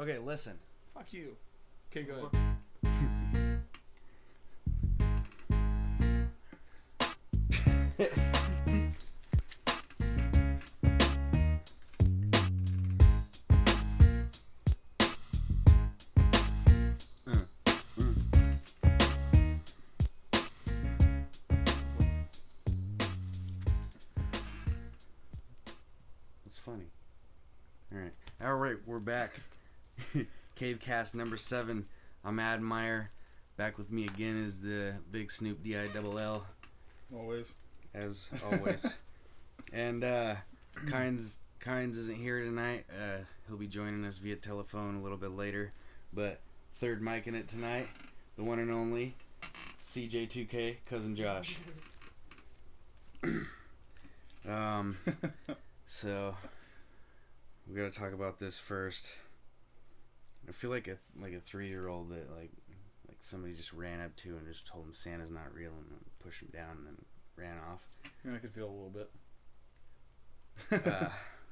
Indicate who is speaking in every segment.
Speaker 1: Okay, listen.
Speaker 2: Fuck you. Okay, go ahead.
Speaker 1: It's funny. All right, we're back. CaveCast number 7. I'm Admire. Back with me again is the big Snoop D-I-double-L.
Speaker 2: Always.
Speaker 1: As always. And Kynes isn't here tonight. He'll be joining us via telephone a little bit later. But third mic in it tonight, the one and only CJ2K, Cousin Josh. So we gotta talk about this first. I feel like a 3-year-old that like somebody just ran up to and just told him Santa's not real and then pushed him down and then ran off.
Speaker 2: Yeah, I could feel a little bit.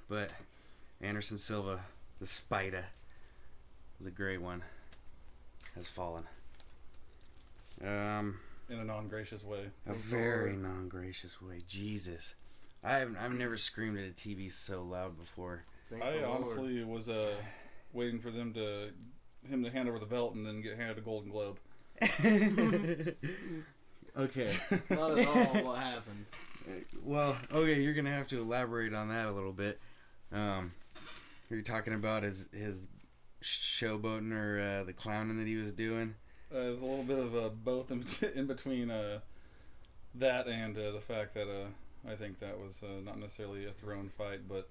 Speaker 1: But Anderson Silva, the spider, was a great one, has fallen.
Speaker 2: In a non-gracious way.
Speaker 1: A very non-gracious way. Jesus. I've never screamed at a TV so loud before.
Speaker 2: I honestly was waiting for him to hand over the belt and then get handed a Golden Globe.
Speaker 1: Okay.
Speaker 3: It's not at all what happened.
Speaker 1: Well, okay, you're gonna have to elaborate on that a little bit. You're talking about his showboating or the clowning that he was doing.
Speaker 2: It was a little bit of both in between that and the fact that I think that was not necessarily a thrown fight, but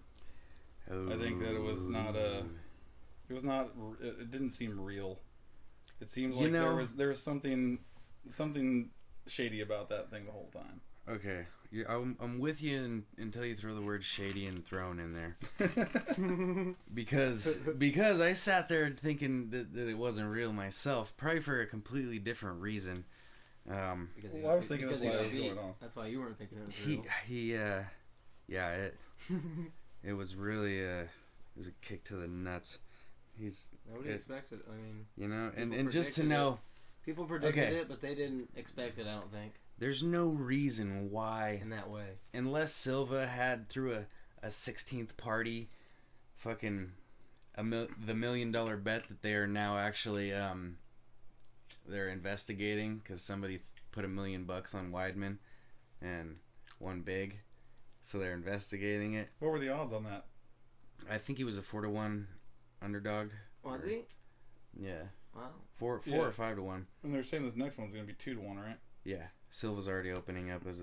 Speaker 2: I think that it was not it didn't seem real. It seems like there was something shady about that thing the whole time.
Speaker 1: Okay, I'm with you until you throw the word shady and thrown in there. because I sat there thinking that it wasn't real myself, probably for a completely different reason.
Speaker 2: I was thinking that's why it was going on.
Speaker 3: That's why you weren't thinking it was real.
Speaker 1: It was really it was a kick to the nuts.
Speaker 3: Nobody expected it. I mean,
Speaker 1: and just to know,
Speaker 3: people predicted it, but they didn't expect it. I don't think.
Speaker 1: There's no reason why
Speaker 3: in that way,
Speaker 1: unless Silva had through a 16th party, fucking the $1 million bet that they are now actually they're investigating because somebody put $1 million on Weidman and won big, so they're investigating it.
Speaker 2: What were the odds on that?
Speaker 1: I think he was a 4-1 underdog.
Speaker 3: Was he?
Speaker 1: Yeah.
Speaker 3: Wow. 4
Speaker 1: or 5-1.
Speaker 2: And they're saying this next one's gonna be 2-1, right?
Speaker 1: Yeah. Silva's already opening up as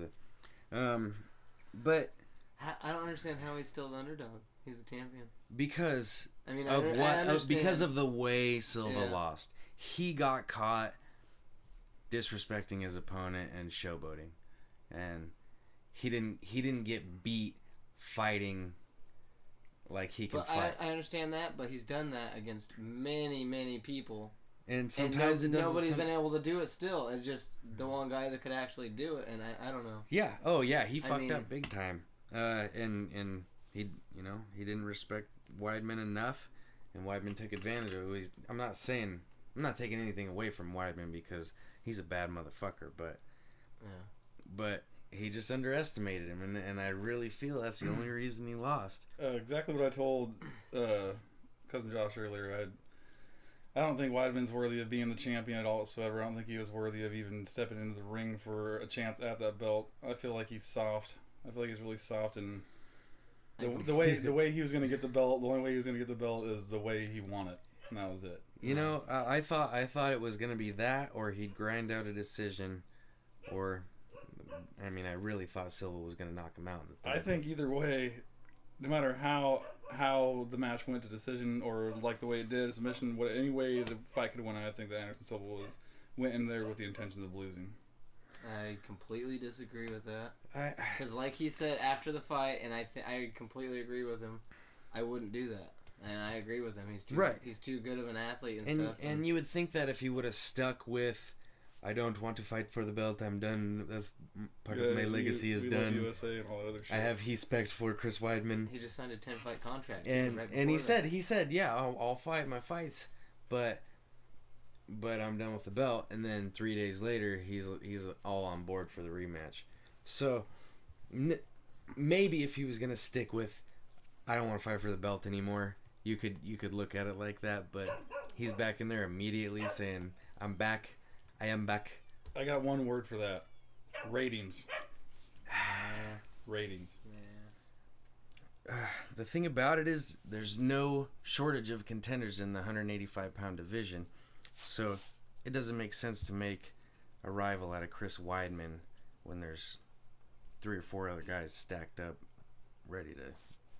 Speaker 1: but
Speaker 3: I don't understand how he's still the underdog. He's the champion.
Speaker 1: Because
Speaker 3: I mean,
Speaker 1: because of the way Silva lost. He got caught disrespecting his opponent and showboating, and he didn't get beat fighting like he can fight.
Speaker 3: I understand that, but he's done that against many people.
Speaker 1: And sometimes
Speaker 3: nobody's been able to do it still. And just the one guy that could actually do it, and I don't know.
Speaker 1: Yeah. Oh yeah, he fucked up big time. And he didn't respect Weidman enough, and Weidman took advantage of it. I'm not taking anything away from Weidman because he's a bad motherfucker, but he just underestimated him, and I really feel that's the only reason he lost.
Speaker 2: Exactly what I told Cousin Josh earlier. I don't think Weidman's worthy of being the champion at all whatsoever. I don't think he was worthy of even stepping into the ring for a chance at that belt. I feel like he's soft. I feel like he's really soft, and the way he was going to get the belt, the only way he was going to get the belt is the way he won it, and that was it.
Speaker 1: I thought it was going to be that, or he'd grind out a decision, or I really thought Silva was going to knock him out.
Speaker 2: I think either way, no matter how the match went to decision or like the way it did, submission, any way the fight could have won, I think that Anderson Silva went in there with the intentions of losing.
Speaker 3: I completely disagree with that. Because like he said after the fight, and I completely agree with him, I wouldn't do that. And I agree with him. He's too good of an athlete and stuff.
Speaker 1: And you would think that if he would have stuck with I don't want to fight for the belt. I'm done. That's part of my legacy is done.
Speaker 2: USA and all that other shit.
Speaker 1: I have respect for Chris Weidman.
Speaker 3: He just signed a 10-fight contract.
Speaker 1: And he said, yeah, I'll fight my fights, but I'm done with the belt. And then 3 days later, he's all on board for the rematch. So maybe if he was gonna stick with, I don't want to fight for the belt anymore, you could look at it like that. But he's back in there immediately saying, I'm back. I am back.
Speaker 2: I got one word for that. Ratings. Ratings.
Speaker 1: The thing about it is there's no shortage of contenders in the 185-pound division. So it doesn't make sense to make a rival out of Chris Weidman when there's 3 or 4 other guys stacked up ready to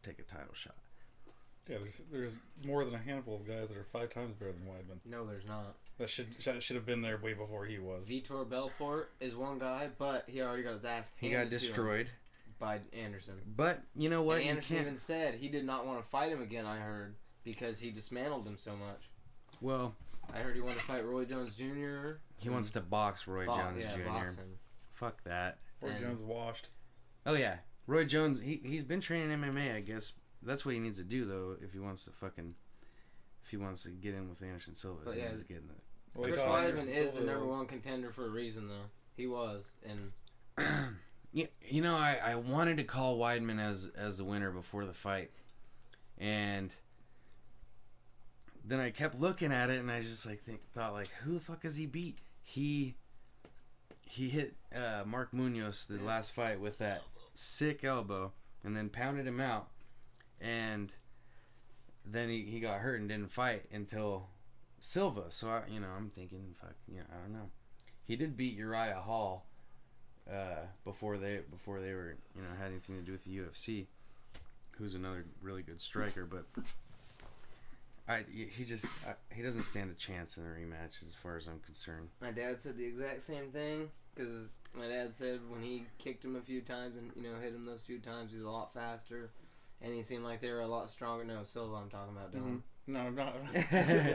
Speaker 1: take a title shot.
Speaker 2: Yeah, there's more than a handful of guys that are 5 times better than Weidman.
Speaker 3: No, there's not.
Speaker 2: That should have been there way before he was.
Speaker 3: Vitor Belfort is one guy, but he already got his ass handed.
Speaker 1: He got destroyed
Speaker 3: by Anderson.
Speaker 1: But you know what?
Speaker 3: And Anderson even said he did not want to fight him again, I heard, because he dismantled him so much.
Speaker 1: Well,
Speaker 3: I heard he wanted to fight Roy Jones Jr.
Speaker 1: He wants to box Roy Jones Jr.
Speaker 3: Box him.
Speaker 1: Fuck that.
Speaker 2: Roy Jones washed.
Speaker 1: Oh yeah, Roy Jones. He's been training MMA. I guess that's what he needs to do though if he wants to get in with Anderson Silva.
Speaker 3: But
Speaker 1: he's getting it.
Speaker 3: Chris Weidman is the number 1 contender for a reason though. He was, and
Speaker 1: you know, I wanted to call Weidman as the winner before the fight, and then I kept looking at it, and I just thought who the fuck has he beat? He hit Mark Munoz the last fight with that sick elbow, and then pounded him out, and then he got hurt and didn't fight until Silva. So I'm thinking, fuck, I don't know. He did beat Uriah Hall before they were had anything to do with the UFC, who's another really good striker, but he doesn't stand a chance in a rematch as far as I'm concerned.
Speaker 3: My dad said the exact same thing, because my dad said when he kicked him a few times and hit him those few times, he's a lot faster, and he seemed like they were a lot stronger. No, Silva, I'm talking about, Dylan.
Speaker 2: No, I'm not.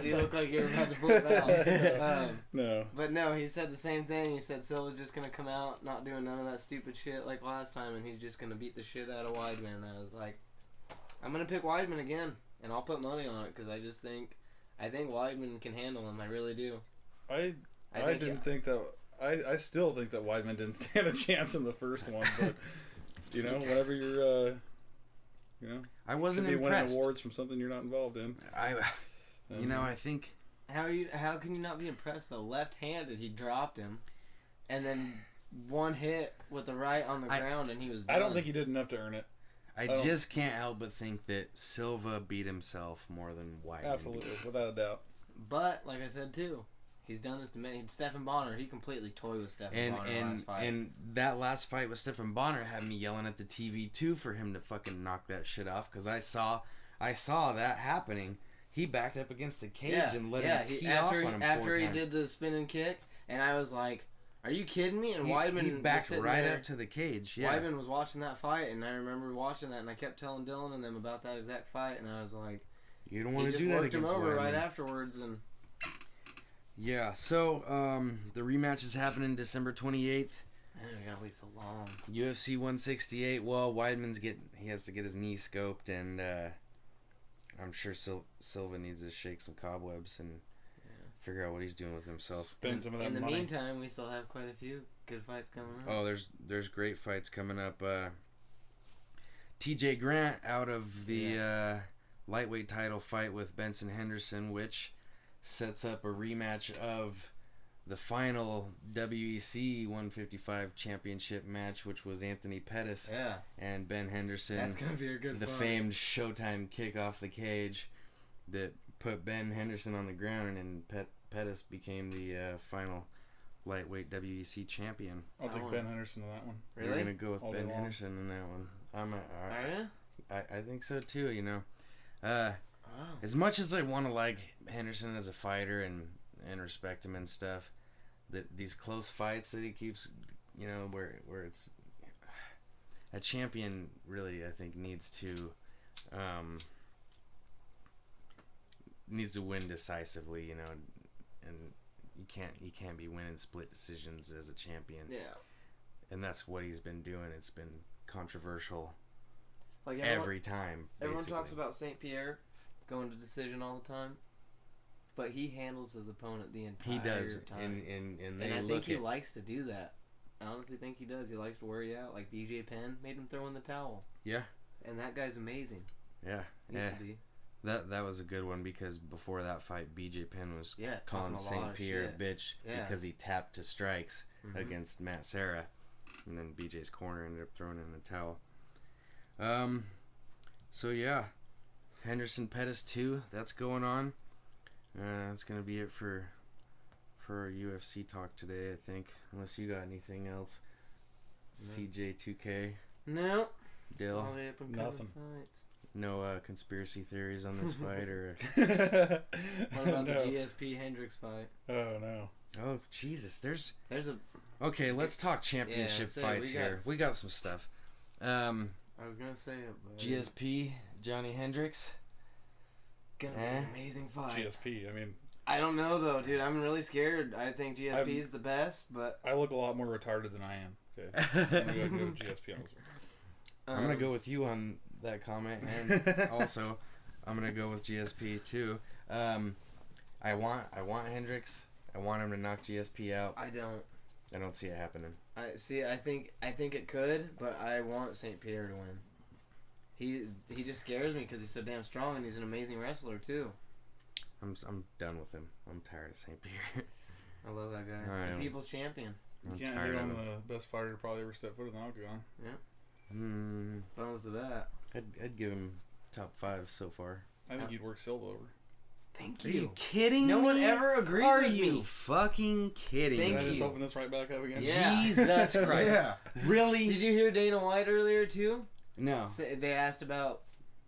Speaker 3: You look like you were about to pull it out.
Speaker 2: No.
Speaker 3: But no, he said the same thing. He said Silva's just going to come out not doing none of that stupid shit like last time, and he's just going to beat the shit out of Weidman. And I was like, I'm going to pick Weidman again, and I'll put money on it, because I think Weidman can handle him. I really do.
Speaker 2: I still think that Weidman didn't stand a chance in the first one, but whatever you're
Speaker 1: I wasn't
Speaker 2: impressed.
Speaker 1: Winning
Speaker 2: awards from something you're not involved in.
Speaker 1: I think
Speaker 3: how can you not be impressed? The left-handed, he dropped him, and then one hit with the right on the ground, and he was done.
Speaker 2: I don't think he did enough to earn it.
Speaker 1: I just can't help but think that Silva beat himself more than Weidman.
Speaker 2: Absolutely, without a doubt.
Speaker 3: But like I said too, he's done this to many. Stephan Bonner, he completely toyed with Stephan Bonner last fight.
Speaker 1: And that last fight with Stephan Bonner had me yelling at the TV too for him to fucking knock that shit off, because I saw that happening. He backed up against the cage and let him tee off on him
Speaker 3: after
Speaker 1: 4
Speaker 3: he
Speaker 1: times.
Speaker 3: did the spinning kick, and I was like, "Are you kidding me?" And Weidman
Speaker 1: he backed right
Speaker 3: there.
Speaker 1: up to the cage. Yeah,
Speaker 3: Weidman was watching that fight, and I remember watching that, and I kept telling Dylan and them about that exact fight, and I was like,
Speaker 1: "You don't want to do that against Weidman." He just worked him over
Speaker 3: right afterwards, and.
Speaker 1: Yeah, so the rematch is happening December 28th.
Speaker 3: Man, we gotta wait so long.
Speaker 1: UFC 168. Well, he has to get his knee scoped, and I'm sure Silva needs to shake some cobwebs and figure out what he's doing with himself.
Speaker 2: Spend some of that
Speaker 3: money. In
Speaker 2: the
Speaker 3: meantime, we still have quite a few good fights coming up.
Speaker 1: Oh, there's great fights coming up. TJ Grant out of the lightweight title fight with Benson Henderson, which sets up a rematch of the final WEC 155 championship match, which was Anthony Pettis and Ben Henderson.
Speaker 3: That's gonna be a good
Speaker 1: the
Speaker 3: fight.
Speaker 1: Famed Showtime kick off the cage that put Ben Henderson on the ground, and Pettis became the final lightweight WEC champion.
Speaker 2: I'll take Ben Henderson in that one.
Speaker 3: Really?
Speaker 1: We're gonna go with Ben Henderson in that one. I think so too. As much as I want to like Henderson as a fighter and respect him and stuff, that these close fights that he keeps, where it's a champion really, I think needs to win decisively, and you can't be winning split decisions as a champion.
Speaker 3: Yeah.
Speaker 1: And that's what he's been doing. It's been controversial
Speaker 3: Like
Speaker 1: every time.
Speaker 3: Everyone
Speaker 1: basically.
Speaker 3: talks about St. Pierre going to decision all the time, but he handles his opponent the entire
Speaker 1: He does,
Speaker 3: time.
Speaker 1: and
Speaker 3: I think he likes to do that. I honestly think he does. He likes to wear you out. Like BJ Penn made him throw in the towel.
Speaker 1: Yeah.
Speaker 3: And that guy's amazing.
Speaker 1: Yeah.
Speaker 3: Used to be.
Speaker 1: That was a good one because before that fight, BJ Penn was calling
Speaker 3: talking
Speaker 1: St. Pierre a bitch
Speaker 3: Yeah.
Speaker 1: because he tapped to strikes
Speaker 3: Mhm.
Speaker 1: against Matt Serra, and then BJ's corner ended up throwing in the towel. So yeah, Henderson Pettis 2, that's going on. That's gonna be it for our UFC talk today, I think. Unless you got anything else, CJ2K.
Speaker 3: No.
Speaker 1: Dill.
Speaker 3: All the up and coming
Speaker 2: Nothing.
Speaker 3: fights.
Speaker 1: No conspiracy theories on this fight, or
Speaker 3: What about the GSP Hendricks fight?
Speaker 2: Oh no.
Speaker 1: oh Jesus, there's
Speaker 3: a.
Speaker 1: okay. Let's talk championship fights here. We got some stuff.
Speaker 3: I was gonna say it, but
Speaker 1: GSP Johnny Hendricks.
Speaker 3: gonna be an amazing fight.
Speaker 2: GSP. I mean,
Speaker 3: I don't know though, dude. I'm really scared. I think GSP is the best, but
Speaker 2: I look a lot more retarded than I am. Okay. I'm gonna go with GSP on this one.
Speaker 1: I'm gonna go with you on that comment, and also I'm gonna go with GSP too. I want Hendricks. I want him to knock GSP out.
Speaker 3: I
Speaker 1: don't see it happening.
Speaker 3: I think it could, but I want St. Pierre to win. He just scares me because he's so damn strong and he's an amazing wrestler too.
Speaker 1: I'm done with him. I'm tired of St. Pierre.
Speaker 3: I love that guy. The people's champion.
Speaker 2: You
Speaker 1: I'm
Speaker 2: can't
Speaker 1: tired
Speaker 2: hate
Speaker 1: of
Speaker 2: on
Speaker 1: him.
Speaker 2: the best fighter to probably ever step foot in the octagon.
Speaker 3: Yeah. Bones to that.
Speaker 1: I'd give him top 5 so far.
Speaker 2: I think you'd work Silva over.
Speaker 3: Thank
Speaker 1: Are
Speaker 3: you.
Speaker 1: you kidding me?
Speaker 3: No one ever agrees
Speaker 1: Are
Speaker 3: with
Speaker 1: you
Speaker 3: me.
Speaker 1: fucking kidding
Speaker 3: Thank
Speaker 1: me?
Speaker 2: Can I just
Speaker 3: you.
Speaker 2: open this right back up again?
Speaker 3: Yeah.
Speaker 1: Jesus Christ.
Speaker 3: Yeah.
Speaker 1: Really?
Speaker 3: Did you hear Dana White earlier too?
Speaker 1: No.
Speaker 3: They asked about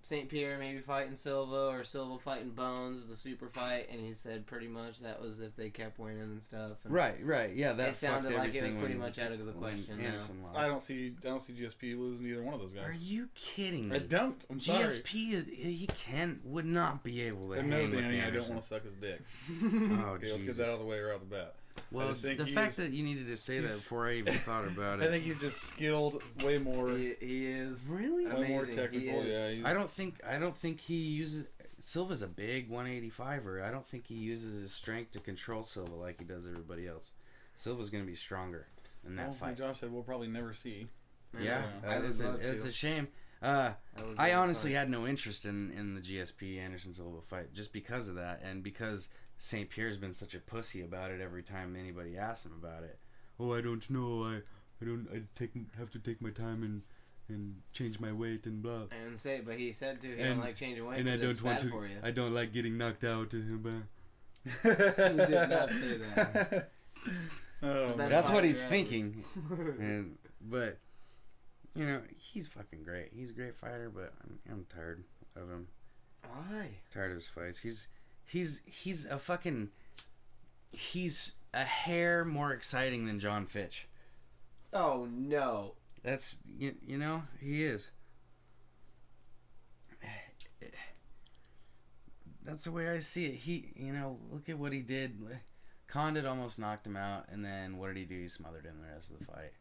Speaker 3: St. Pierre maybe fighting Silva or Silva fighting Bones, the super fight, and he said pretty much that was if they kept winning and stuff. And
Speaker 1: Right. Yeah, that
Speaker 3: it sounded
Speaker 1: fucked
Speaker 3: like it was
Speaker 1: everything
Speaker 3: pretty
Speaker 1: when-
Speaker 3: much out of the
Speaker 1: when
Speaker 3: question now.
Speaker 1: Anderson lost.
Speaker 2: I don't see GSP losing to either one of those guys.
Speaker 1: Are you kidding me?
Speaker 2: I don't. I'm sorry.
Speaker 1: GSP would not be able to
Speaker 2: And no,
Speaker 1: hang with
Speaker 2: Danny, I don't
Speaker 1: Anderson.
Speaker 2: want to suck his dick.
Speaker 1: Oh,
Speaker 2: Okay, let's get
Speaker 1: Jesus.
Speaker 2: that out of the way right off the bat.
Speaker 1: Well,
Speaker 2: just think
Speaker 1: the
Speaker 2: he
Speaker 1: fact
Speaker 2: is-
Speaker 1: that you needed to say that before I even thought about
Speaker 2: I
Speaker 1: it.
Speaker 2: think he's just skilled way more.
Speaker 3: He is
Speaker 1: Really?
Speaker 2: Way more
Speaker 3: amazing.
Speaker 2: technical.
Speaker 3: He is.
Speaker 2: Yeah. He's,
Speaker 1: I don't think he uses. Silva's a big 185er. I don't think he uses his strength to control Silva like he does everybody else. Silva's going to be stronger in that fight.
Speaker 2: Like Josh said, we'll probably never see.
Speaker 1: Yeah,
Speaker 3: I would
Speaker 1: it's
Speaker 3: love
Speaker 1: a
Speaker 3: to.
Speaker 1: shame. I honestly had no interest in the GSP Anderson Silva fight just because of that, and because St. Pierre's been such a pussy about it every time anybody asks him about it. Oh, I don't know. I have to take my time and change my weight and blah.
Speaker 3: I didn't say it, but he said too. He
Speaker 1: And-
Speaker 3: don't like changing weight
Speaker 1: And I
Speaker 3: because it's
Speaker 1: don't want
Speaker 3: bad
Speaker 1: to.
Speaker 3: for you.
Speaker 1: I don't like getting knocked out.
Speaker 3: He did not say that.
Speaker 2: Oh,
Speaker 3: The best
Speaker 2: man.
Speaker 1: That's what
Speaker 3: fighter
Speaker 1: he's
Speaker 3: ever.
Speaker 1: thinking. But you know, he's fucking great. He's a great fighter, but I'm tired of him.
Speaker 3: Why?
Speaker 1: Tired of his fights. He's a fucking. He's a hair more exciting than John Fitch.
Speaker 3: Oh no.
Speaker 1: That's you know, he is. That's the way I see it. He, look at what he did. Condit almost knocked him out, and then what did he do? He smothered him the rest of the fight.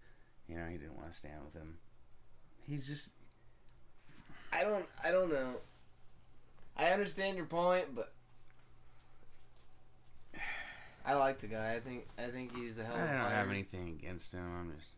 Speaker 1: He didn't want to stand with him. He's just.
Speaker 3: I don't know. I understand your point, but I like the guy. I think he's a hell of a
Speaker 1: I don't
Speaker 3: fighter.
Speaker 1: have anything against him. I'm just.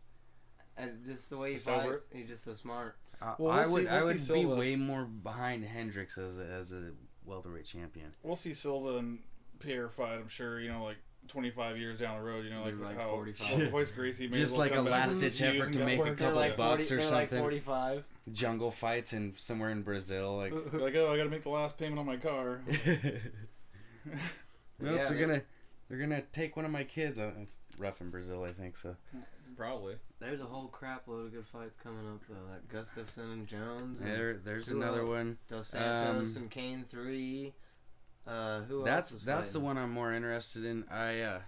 Speaker 3: Just the way he
Speaker 2: Just over
Speaker 3: fights, he's just so smart.
Speaker 2: Well,
Speaker 1: I
Speaker 2: we'll
Speaker 1: would
Speaker 2: see
Speaker 1: be
Speaker 2: Silva.
Speaker 1: way more behind Hendricks as a welterweight champion.
Speaker 2: We'll see Silva and Pierre fight, I'm sure, like 25 years down the road,
Speaker 3: Maybe like
Speaker 2: how
Speaker 3: 45.
Speaker 2: Royce Gracie may
Speaker 1: Just
Speaker 2: as well
Speaker 1: like a
Speaker 2: come back
Speaker 1: last-ditch
Speaker 2: and
Speaker 1: effort to
Speaker 2: go
Speaker 1: make a
Speaker 2: work
Speaker 1: couple
Speaker 2: out.
Speaker 1: bucks or
Speaker 3: they're
Speaker 1: something.
Speaker 3: like 45.
Speaker 1: Jungle fights in somewhere in Brazil, like.
Speaker 2: Like, oh, I got to make the last payment on my car.
Speaker 1: Nope,
Speaker 3: Yeah,
Speaker 1: they're gonna take one of my kids. It's rough in Brazil, I think so.
Speaker 2: Probably.
Speaker 3: There's a whole crap load of good fights coming up though. Like Gustafson and Jones. And
Speaker 1: There's
Speaker 3: who
Speaker 1: another
Speaker 3: else?
Speaker 1: one.
Speaker 3: Dos Santos and Kane 3. Who else? Is
Speaker 1: That's the
Speaker 3: fighting?
Speaker 1: one I'm more interested in.
Speaker 3: I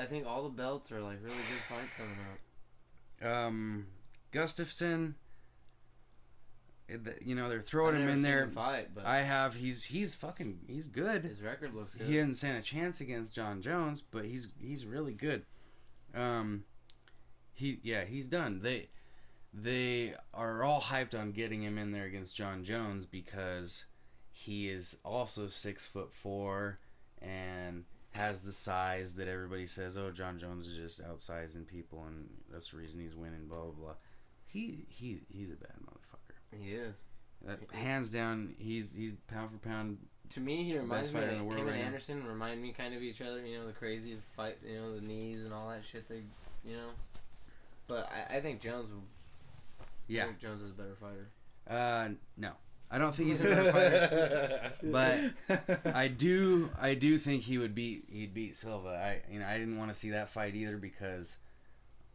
Speaker 3: think all the belts are like really good fights coming up.
Speaker 1: Gustafson. they're throwing him in there.
Speaker 3: Fight, but
Speaker 1: I have. He's good.
Speaker 3: His record looks good.
Speaker 1: He didn't stand a chance against John Jones, but he's really good. He's done. They are all hyped on getting him in there against John Jones because he is also 6'4" and has the size that everybody says, oh, John Jones is just outsizing people and that's the reason he's winning, blah, blah, blah. He's a bad motherfucker.
Speaker 3: He is.
Speaker 1: Hands down, he's pound for pound.
Speaker 3: To me, he reminds me of
Speaker 1: in the world
Speaker 3: him and
Speaker 1: right
Speaker 3: Anderson remind me kind of each other. The crazy fight, the knees and all that shit. But I think Jones.
Speaker 1: Yeah.
Speaker 3: I think Jones is a better fighter.
Speaker 1: No, I don't think he's a better fighter. But I do think he'd beat Silva. I didn't want to see that fight either because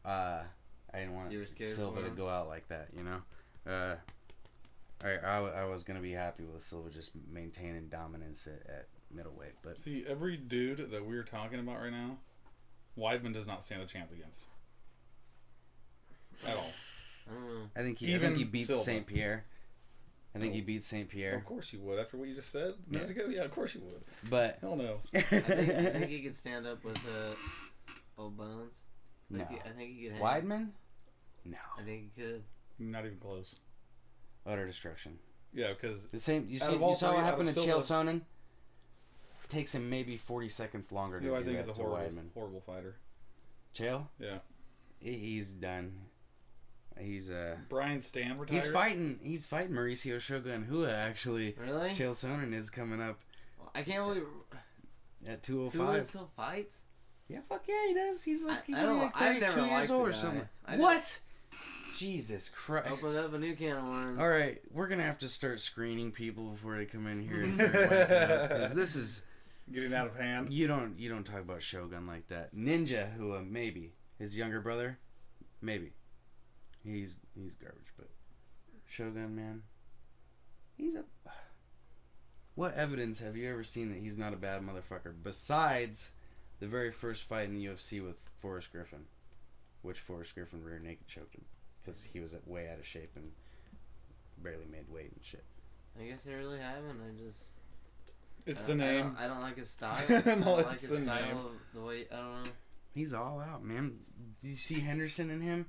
Speaker 1: I didn't want Silva to go out like that. I was gonna be happy with Silva just maintaining dominance at middleweight, but
Speaker 2: see, every dude that we're talking about right now, Weidman does not stand a chance against at all.
Speaker 3: I don't know.
Speaker 1: I think he beats St. Pierre. I think he beats St. Pierre.
Speaker 2: Of course you would. After what you just said, yeah, of course you would.
Speaker 1: But
Speaker 2: hell no.
Speaker 3: I think he could stand up with old Bones.
Speaker 1: No.
Speaker 3: I think he could.
Speaker 1: Weidman? No.
Speaker 3: I think he could.
Speaker 2: Not even close.
Speaker 1: Utter destruction.
Speaker 2: Yeah, because
Speaker 1: the same. You saw what happened to Chael Sonnen? Takes him maybe 40 seconds longer to do that to Weidman.
Speaker 2: I think is a horrible fighter.
Speaker 1: Chael?
Speaker 2: Yeah.
Speaker 1: He's done. He's
Speaker 2: Brian Stan retired.
Speaker 1: He's fighting Mauricio Shogun Hua actually.
Speaker 3: Really?
Speaker 1: Chael Sonnen is coming up.
Speaker 3: I can't believe
Speaker 1: at 205.
Speaker 3: Hua still fights?
Speaker 1: Yeah, fuck yeah, he does. He's only like 32
Speaker 3: years
Speaker 1: years old or something. What? Jesus Christ.
Speaker 3: Open up a new can of worms.
Speaker 1: All right, we're going to have to start screening people before they come in here because this is
Speaker 2: getting out of hand.
Speaker 1: You don't talk about Shogun like that. Ninja Hua, maybe. His younger brother, maybe. He's garbage, but Shogun, man, what evidence have you ever seen that he's not a bad motherfucker besides the very first fight in the UFC with Forrest Griffin, which Forrest Griffin rear naked choked him because he was way out of shape and barely made weight and shit.
Speaker 3: I guess I really haven't.
Speaker 2: It's the name.
Speaker 3: I don't like his style. I don't like his style
Speaker 2: name.
Speaker 3: of the way. I don't know.
Speaker 1: He's all out, man. Do you see Henderson and him?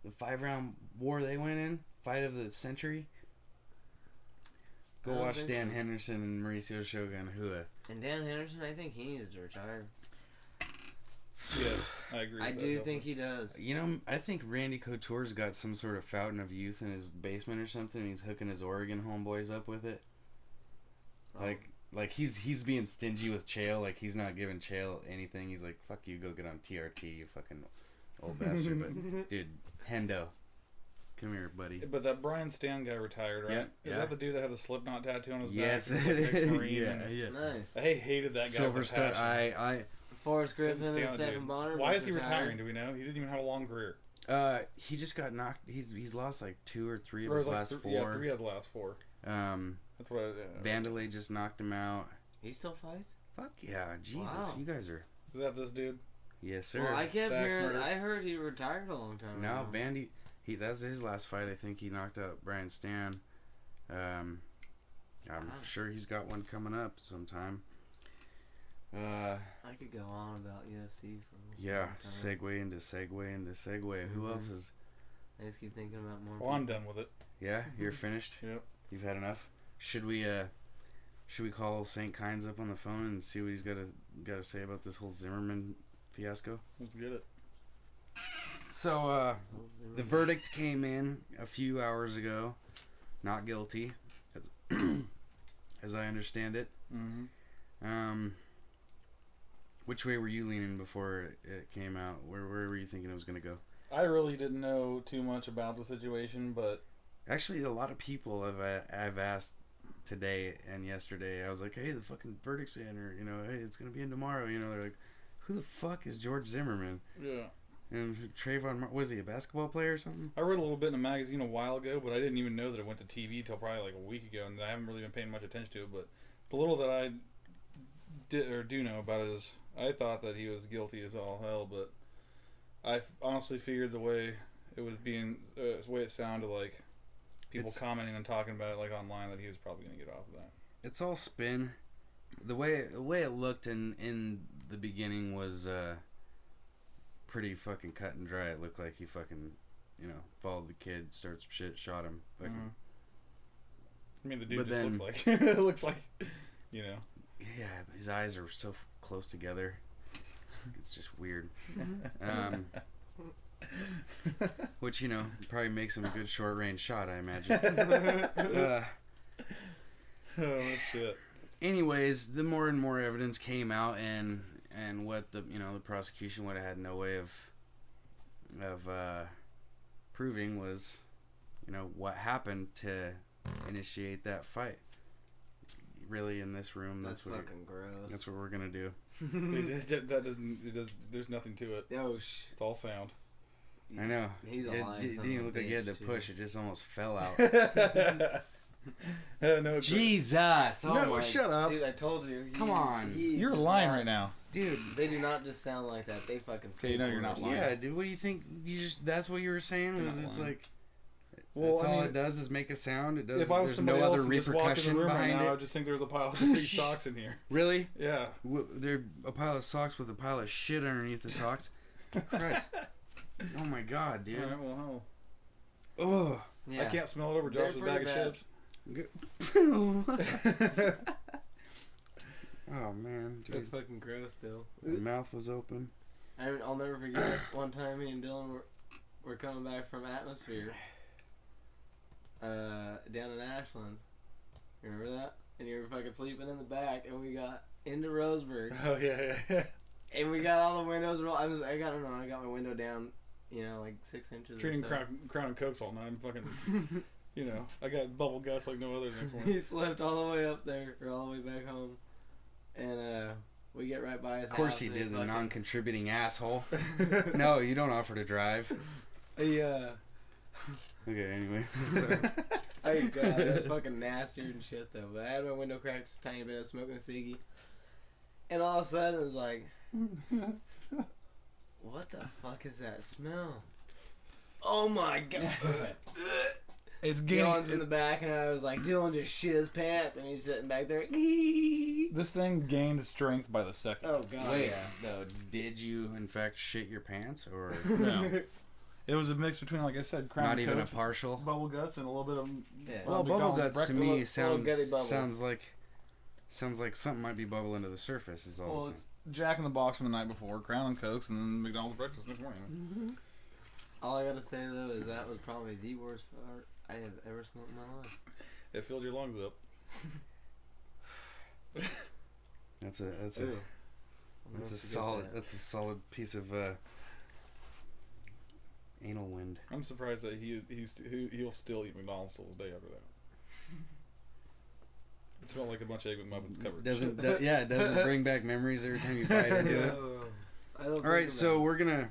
Speaker 1: The 5-round war they went in, fight of the century. Go watch Dan Henderson and Mauricio Shogun Hua.
Speaker 3: And Dan Henderson, I think he needs to retire.
Speaker 2: Yes, I agree.
Speaker 3: I do think he does.
Speaker 1: I think Randy Couture's got some sort of fountain of youth in his basement or something. And he's hooking his Oregon homeboys up with it. Oh. Like he's being stingy with Chael. Like he's not giving Chael anything. He's like, fuck you, go get on TRT, you fucking old bastard. But dude, Hendo, come here, buddy.
Speaker 2: But that Brian Stan guy retired, right?
Speaker 1: Yeah.
Speaker 2: Is that the dude that had the Slipknot tattoo on his back?
Speaker 1: Yes,
Speaker 2: it
Speaker 1: is.
Speaker 3: Yeah. Nice.
Speaker 2: I hated that guy.
Speaker 1: Silver Star.
Speaker 3: Forrest Griffin and Stephen Bonner.
Speaker 2: Why is he retiring? Do we know? He didn't even have a long career.
Speaker 1: He just got knocked. He's lost like 2 or 3 of his last 4.
Speaker 2: Yeah, 3 of the last 4. That's what.
Speaker 1: Vandalay just knocked him out.
Speaker 3: He still fights?
Speaker 1: Fuck yeah, Jesus!
Speaker 3: Wow.
Speaker 1: You guys are.
Speaker 2: Is that this dude?
Speaker 1: Yes, sir.
Speaker 3: Well, I kept hearing. I heard he retired a long time ago.
Speaker 1: No, Vandy. That's his last fight. I think he knocked out Brian Stan. I'm sure he's got one coming up sometime.
Speaker 3: I could go on about UFC for a long time.
Speaker 1: Segue into segue. Who else is?
Speaker 3: I just keep thinking about more.
Speaker 2: Well, I'm done with it.
Speaker 1: Yeah, you're finished.
Speaker 2: Yep.
Speaker 1: You've had enough. Should we call St. Kynes up on the phone and see what he's got to say about this whole Zimmerman fiasco?
Speaker 2: Let's get it.
Speaker 1: So the verdict came in a few hours ago, not guilty, as I understand it.
Speaker 2: Mm-hmm.
Speaker 1: Which way were you leaning before it came out? Where were you thinking it was going to go?
Speaker 2: I really didn't know too much about the situation, but
Speaker 1: actually, a lot of people I've asked today and yesterday. I was like, "Hey, the fucking verdict's in," or "Hey, it's going to be in tomorrow." They're like, "Who the fuck is George Zimmerman?"
Speaker 2: Yeah.
Speaker 1: And Trayvon, was he a basketball player or something?
Speaker 2: I read a little bit in a magazine a while ago, but I didn't even know that it went to TV till probably like a week ago, and I haven't really been paying much attention to it. But the little that I do know about it is, I thought that he was guilty as all hell, but I honestly figured the way it was being, the way it sounded like people commenting and talking about it like online that he was probably going to get off of that.
Speaker 1: It's all spin. The way it looked in the beginning was pretty fucking cut and dry. It looked like he fucking, followed the kid, started some shit, shot him. Fucking.
Speaker 2: I mean, the dude looks like it looks like,
Speaker 1: Yeah, his eyes are so close together. It's just weird. Which probably makes him a good short range shot, I imagine.
Speaker 2: Oh shit.
Speaker 1: Anyways, the more and more evidence came out, and what the prosecution would have had no way of proving was, what happened to initiate that fight. Really, in this room,
Speaker 3: that's fucking gross.
Speaker 1: That's what we're gonna do.
Speaker 2: There's nothing to it.
Speaker 3: Oh
Speaker 2: it's all sound.
Speaker 1: I know.
Speaker 3: He's
Speaker 1: it didn't even look like he had to push. It just almost fell out.
Speaker 2: No,
Speaker 1: Jesus! Oh
Speaker 2: no, shut up,
Speaker 3: dude! I told you.
Speaker 1: Come on,
Speaker 2: you're lying right now,
Speaker 1: dude.
Speaker 3: They do not just sound like that. They fucking.
Speaker 2: Okay, you're not lying.
Speaker 1: Yeah, dude. What do you think? That's what you were saying? Was it's like.
Speaker 2: Well,
Speaker 1: that's all it does is make a sound. It does.
Speaker 2: If I was
Speaker 1: there's no other repercussion behind it.
Speaker 2: I would just think there's a pile of dirty socks in here.
Speaker 1: Really?
Speaker 2: Yeah.
Speaker 1: There's a pile of socks with a pile of shit underneath the socks. Christ. Oh my god, dude.
Speaker 2: All right, well,
Speaker 1: oh.
Speaker 2: Yeah. I can't smell it over Josh's bag of chips.
Speaker 1: Oh man, dude.
Speaker 3: That's fucking gross, still.
Speaker 1: My mouth was open.
Speaker 3: I'll never forget one time me and Dylan were coming back from Atmosphere. Down in Ashland. Remember that? And you were fucking sleeping in the back, and we got into Roseburg.
Speaker 2: Oh yeah.
Speaker 3: And we got all the windows rolled. I got my window down, like 6 inches.
Speaker 2: Treating Crown and Cokes all night. I'm fucking, I got bubble guts like no other next morning.
Speaker 3: He slept all the way up there, or all the way back home, and we get right by his house.
Speaker 1: Of course he did, the non-contributing asshole. No, you don't offer to drive.
Speaker 3: Yeah.
Speaker 1: Okay, anyway.
Speaker 3: Oh god, it was fucking nastier and shit though. But I had my window cracked just a tiny bit, smoking a ciggy, and all of a sudden it was like, what the fuck is that smell? Oh my god.
Speaker 2: It's
Speaker 3: Dylan's in the back, and I was like, Dylan just shit his pants, and he's sitting back there.
Speaker 2: This thing gained strength by the second.
Speaker 3: Oh god.
Speaker 1: Wait, no, did you in fact shit your pants, or
Speaker 2: no? It was a mix between, like I said, Crown
Speaker 1: not even
Speaker 2: Coke,
Speaker 1: a partial
Speaker 2: bubble guts, and a little bit of.
Speaker 3: Yeah.
Speaker 1: Well, bubble guts to me sounds like something might be bubbling to the surface. Is all.
Speaker 2: Well, it's Jack in the Box from the night before, Crown and Cokes, and then McDonald's breakfast next morning.
Speaker 3: Mm-hmm. All I gotta say though is that was probably the worst fart I have ever smoked in my life.
Speaker 2: It filled your lungs up.
Speaker 1: That's a solid piece of anal wind.
Speaker 2: I'm surprised that he'll still eat McDonald's till his day after that. It smelled like a bunch of Egg McMuffins covered.
Speaker 1: It doesn't bring back memories every time you bite into it. All right, so we're gonna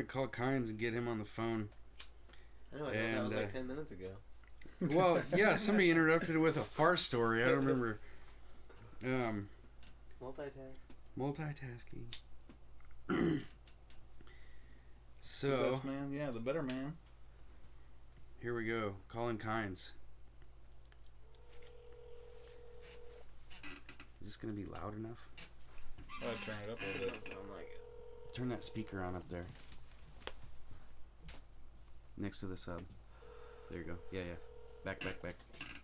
Speaker 1: call Kynes and get him on the phone.
Speaker 3: I know, that was like 10 minutes ago.
Speaker 1: Well, yeah, somebody interrupted with a fart story. I don't remember. Multitasking. So,
Speaker 2: the best man, yeah, the better man.
Speaker 1: Here we go. Calling Kynes. Is this gonna be loud enough?
Speaker 2: I'd turn it up a little bit.
Speaker 3: Sound like it.
Speaker 1: Turn that speaker on up there. Next to the sub. There you go. Yeah. Back.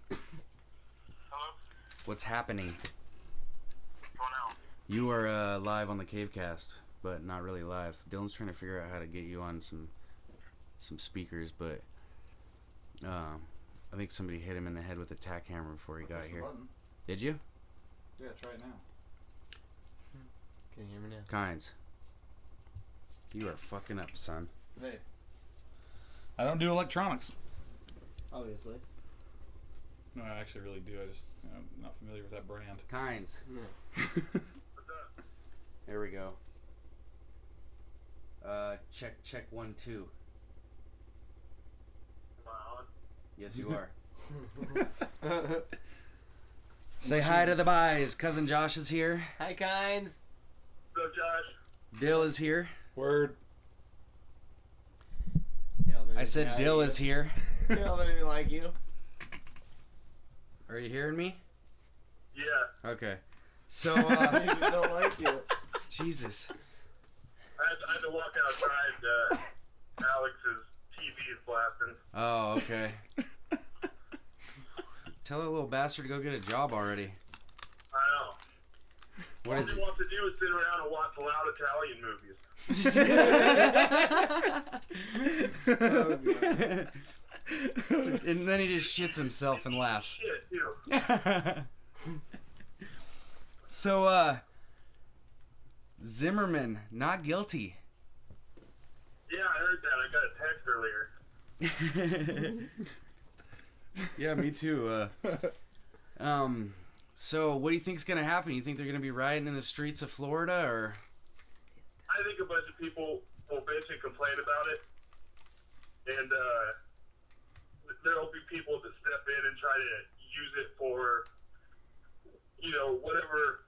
Speaker 4: Hello?
Speaker 1: What's happening?
Speaker 4: What's going on?
Speaker 1: You are live on the CaveCast, but not really live. Dylan's trying to figure out how to get you on some speakers, but I think somebody hit him in the head with a tack hammer before he got here. Did you?
Speaker 2: Yeah, try it now.
Speaker 3: Can you hear me now?
Speaker 1: Kynes. You are fucking up, son.
Speaker 2: Hey. I don't do electronics.
Speaker 3: Obviously.
Speaker 2: No, I actually really do. I'm not familiar with that brand.
Speaker 1: Kynes.
Speaker 3: No.
Speaker 4: What's up?
Speaker 1: There we go. Check 1 2.
Speaker 4: Am I on?
Speaker 1: Yes, you are. Say hi to the boys. Cousin Josh is here.
Speaker 3: Hi, Kynes.
Speaker 4: What's up, Josh?
Speaker 1: Dill is here.
Speaker 2: Word.
Speaker 3: Yeah,
Speaker 1: I said Dill is here.
Speaker 3: They don't even like you.
Speaker 1: Are you hearing me?
Speaker 4: Yeah.
Speaker 1: Okay. So,
Speaker 3: They don't like you.
Speaker 1: Jesus.
Speaker 4: I had to walk outside. Alex's TV is blasting.
Speaker 1: Oh, okay. Tell that little bastard to go get a job already.
Speaker 4: I know.
Speaker 1: What
Speaker 4: All
Speaker 1: is
Speaker 4: he
Speaker 1: it?
Speaker 4: wants to do is sit around and watch loud Italian movies.
Speaker 1: And then he just shits himself and laughs.
Speaker 4: Shit, too.
Speaker 1: So, Zimmerman, not guilty.
Speaker 4: Yeah, I heard that. I got a text earlier.
Speaker 1: Yeah, me too. So what do you think's gonna happen? You think they're gonna be rioting in the streets of Florida, or?
Speaker 4: I think a bunch of people will bitch and complain about it. And there'll be people that step in and try to use it for, whatever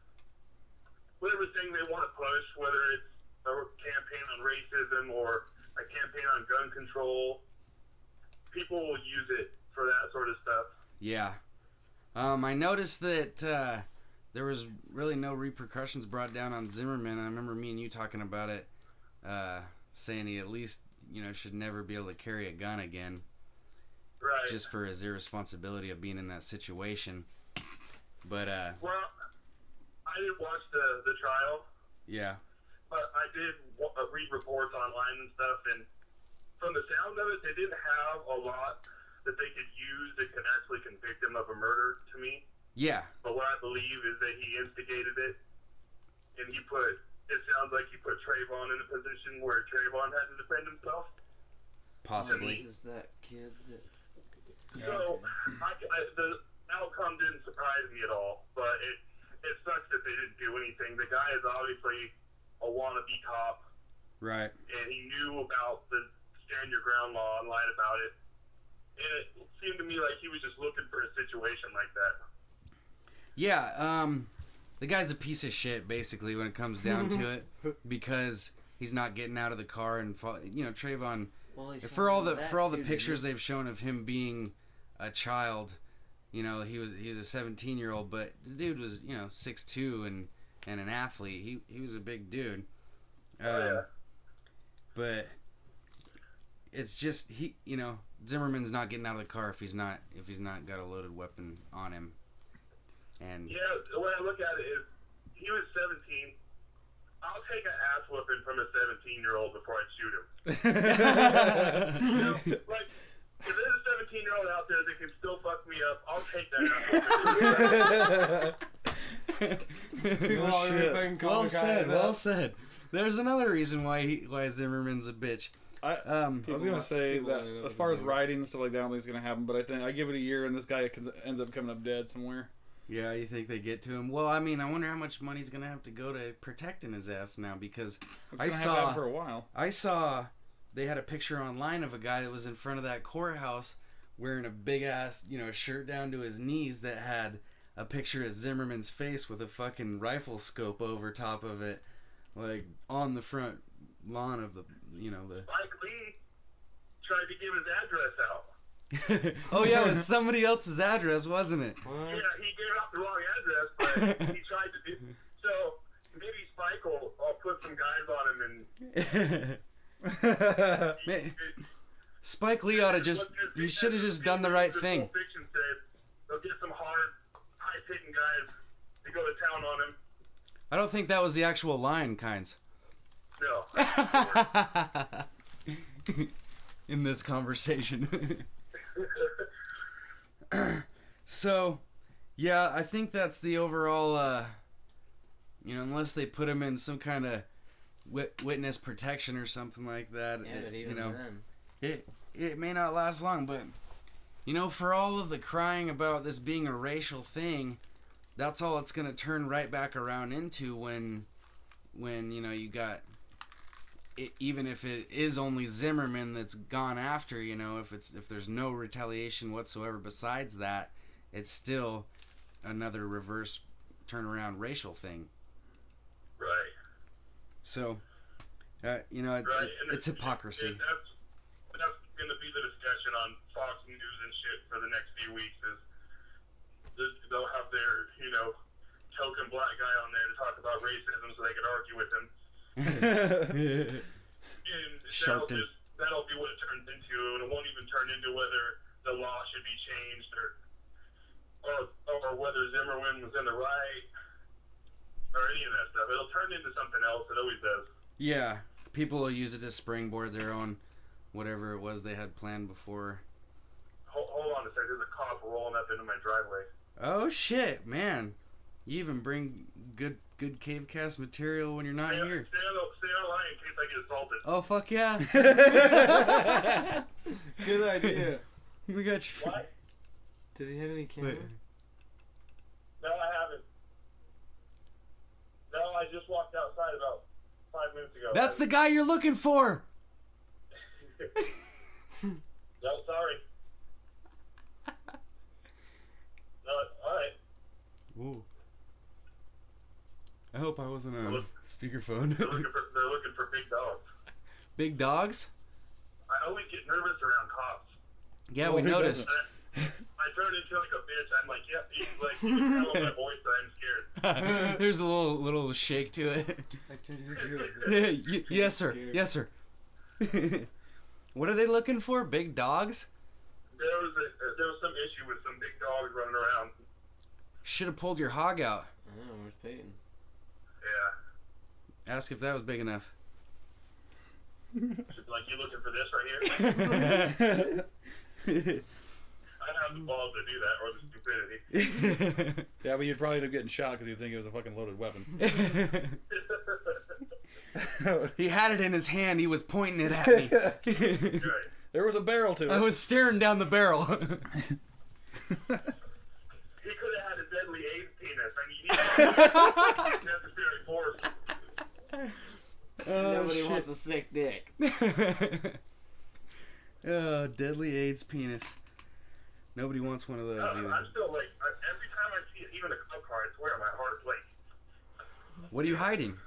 Speaker 4: thing they want to push, whether it's a campaign on racism or a campaign on gun control. People will use it for that sort of stuff.
Speaker 1: Yeah. I noticed that there was really no repercussions brought down on Zimmerman. I remember me and you talking about it, saying he at least, should never be able to carry a gun again.
Speaker 4: Right.
Speaker 1: Just for his irresponsibility of being in that situation. But,
Speaker 4: Well, I didn't watch the trial,
Speaker 1: yeah.
Speaker 4: but I did read reports online and stuff, and from the sound of it, they didn't have a lot that they could use that could actually convict him of a murder to me.
Speaker 1: Yeah.
Speaker 4: But what I believe is that he instigated it, and it sounds like he put Trayvon in a position where Trayvon had to defend himself.
Speaker 1: Possibly.
Speaker 3: This is that kid that...
Speaker 4: So, the outcome didn't surprise me at all, but it sucks that they didn't do anything. The guy is obviously a wannabe cop,
Speaker 1: Right.
Speaker 4: and he knew about the stand your ground law and lied about it. And it seemed to me like he was just looking for a situation like that.
Speaker 1: Yeah, the guy's a piece of shit, basically, when it comes down to it, because he's not getting out of the car and, Trayvon, for all the pictures they've shown of him being a child, he was a 17-year-old, but the dude was, 6'2" and an athlete. He was a big dude.
Speaker 4: Yeah.
Speaker 1: But it's just Zimmerman's not getting out of the car if he's not got a loaded weapon on him. And
Speaker 4: Yeah, the way I look at it is, he was 17. I'll take an ass whooping from a 17-year-old before I shoot him. Like, if there's a 17-year-old out there that can still fuck me up, I'll take that ass whooping.
Speaker 1: Well said. Well said. There's another reason why Zimmerman's a bitch.
Speaker 2: I was gonna say that as far as riding and stuff like that, I don't think it's gonna happen. But I think I give it a year and this guy ends up coming up dead somewhere.
Speaker 1: Yeah, you think they get to him? Well, I mean, I wonder how much money's gonna have to go to protecting his ass now, because
Speaker 2: It's gonna have to happen for a while.
Speaker 1: I saw they had a picture online of a guy that was in front of that courthouse wearing a big ass, shirt down to his knees that had a picture of Zimmerman's face with a fucking rifle scope over top of it, like on the front lawn of the.
Speaker 4: Mike Lee tried to give his address out.
Speaker 1: Oh yeah, it was somebody else's address, wasn't it?
Speaker 4: Yeah, he gave out the wrong address, but he tried to do. So maybe Spike will put some guys on him and.
Speaker 1: Spike Lee ought to he should have just done the right thing.
Speaker 4: Fiction said they'll get some hard, high-hitting guys to go to town on him.
Speaker 1: I don't think that was the actual line, Kynes.
Speaker 4: No.
Speaker 1: In this conversation. So, yeah, I think that's the overall, unless they put him in some kind of witness protection or something like that,
Speaker 3: Yeah, but even then.
Speaker 1: it may not last long, but, for all of the crying about this being a racial thing, that's all it's going to turn right back around into when you got... even if it is only Zimmerman that's gone after, if there's no retaliation whatsoever besides that, it's still another reverse turnaround racial thing.
Speaker 4: Right.
Speaker 1: So,
Speaker 4: Right.
Speaker 1: it's hypocrisy.
Speaker 4: That's going to be the discussion watching on Fox News and shit for the next few weeks is they'll have their, token black guy on there to talk about racism so they can argue with him. And that'll be what it turns into, and it won't even turn into whether the law should be changed or whether Zimmerman was in the right or any of that stuff. It'll turn into something else. It always does.
Speaker 1: Yeah, people will use it to springboard their own whatever it was they had planned before.
Speaker 4: Hold on a second. There's a cop rolling up into my driveway.
Speaker 1: Oh shit, man! You even bring good CaveCast material when you're not here.
Speaker 4: Stay on the line in case I get assaulted.
Speaker 1: Oh fuck yeah!
Speaker 3: Good idea.
Speaker 1: We got you.
Speaker 4: What?
Speaker 3: Does he have any camera?
Speaker 4: No, I haven't. No, I just walked outside about 5 minutes ago.
Speaker 1: That's the guy you're looking for.
Speaker 4: No, sorry. No, all right.
Speaker 1: Whoa. I hope I wasn't on speakerphone.
Speaker 4: They're looking for big dogs.
Speaker 1: Big dogs?
Speaker 4: I always get nervous around cops.
Speaker 1: Yeah, we noticed.
Speaker 4: I turn into like a bitch. I'm like, yep. He's like, you can tell in my voice that I'm scared.
Speaker 1: There's a little shake to it. Yes, sir. Yes, sir. What are they looking for? Big dogs?
Speaker 4: There was some issue with some big dogs running around.
Speaker 1: Should have pulled your hog out.
Speaker 3: I don't know, where's Peyton?
Speaker 4: Yeah.
Speaker 1: Ask if that was big enough.
Speaker 4: Like, you looking for this right here? I have the balls to do that, or the stupidity.
Speaker 2: Yeah, but you'd probably end up getting shot because you'd think it was a fucking loaded weapon.
Speaker 1: He had it in his hand. He was pointing it at me.
Speaker 4: Right.
Speaker 2: There was a barrel to it.
Speaker 1: I was staring down the barrel.
Speaker 4: He could have had a deadly AIDS penis. I mean, he needed necessary force.
Speaker 3: Nobody wants a sick dick.
Speaker 1: Oh, deadly AIDS penis. Nobody wants one of those either.
Speaker 4: I'm still like, every time I see even a cop car, I swear my heart's like.
Speaker 1: What are you hiding?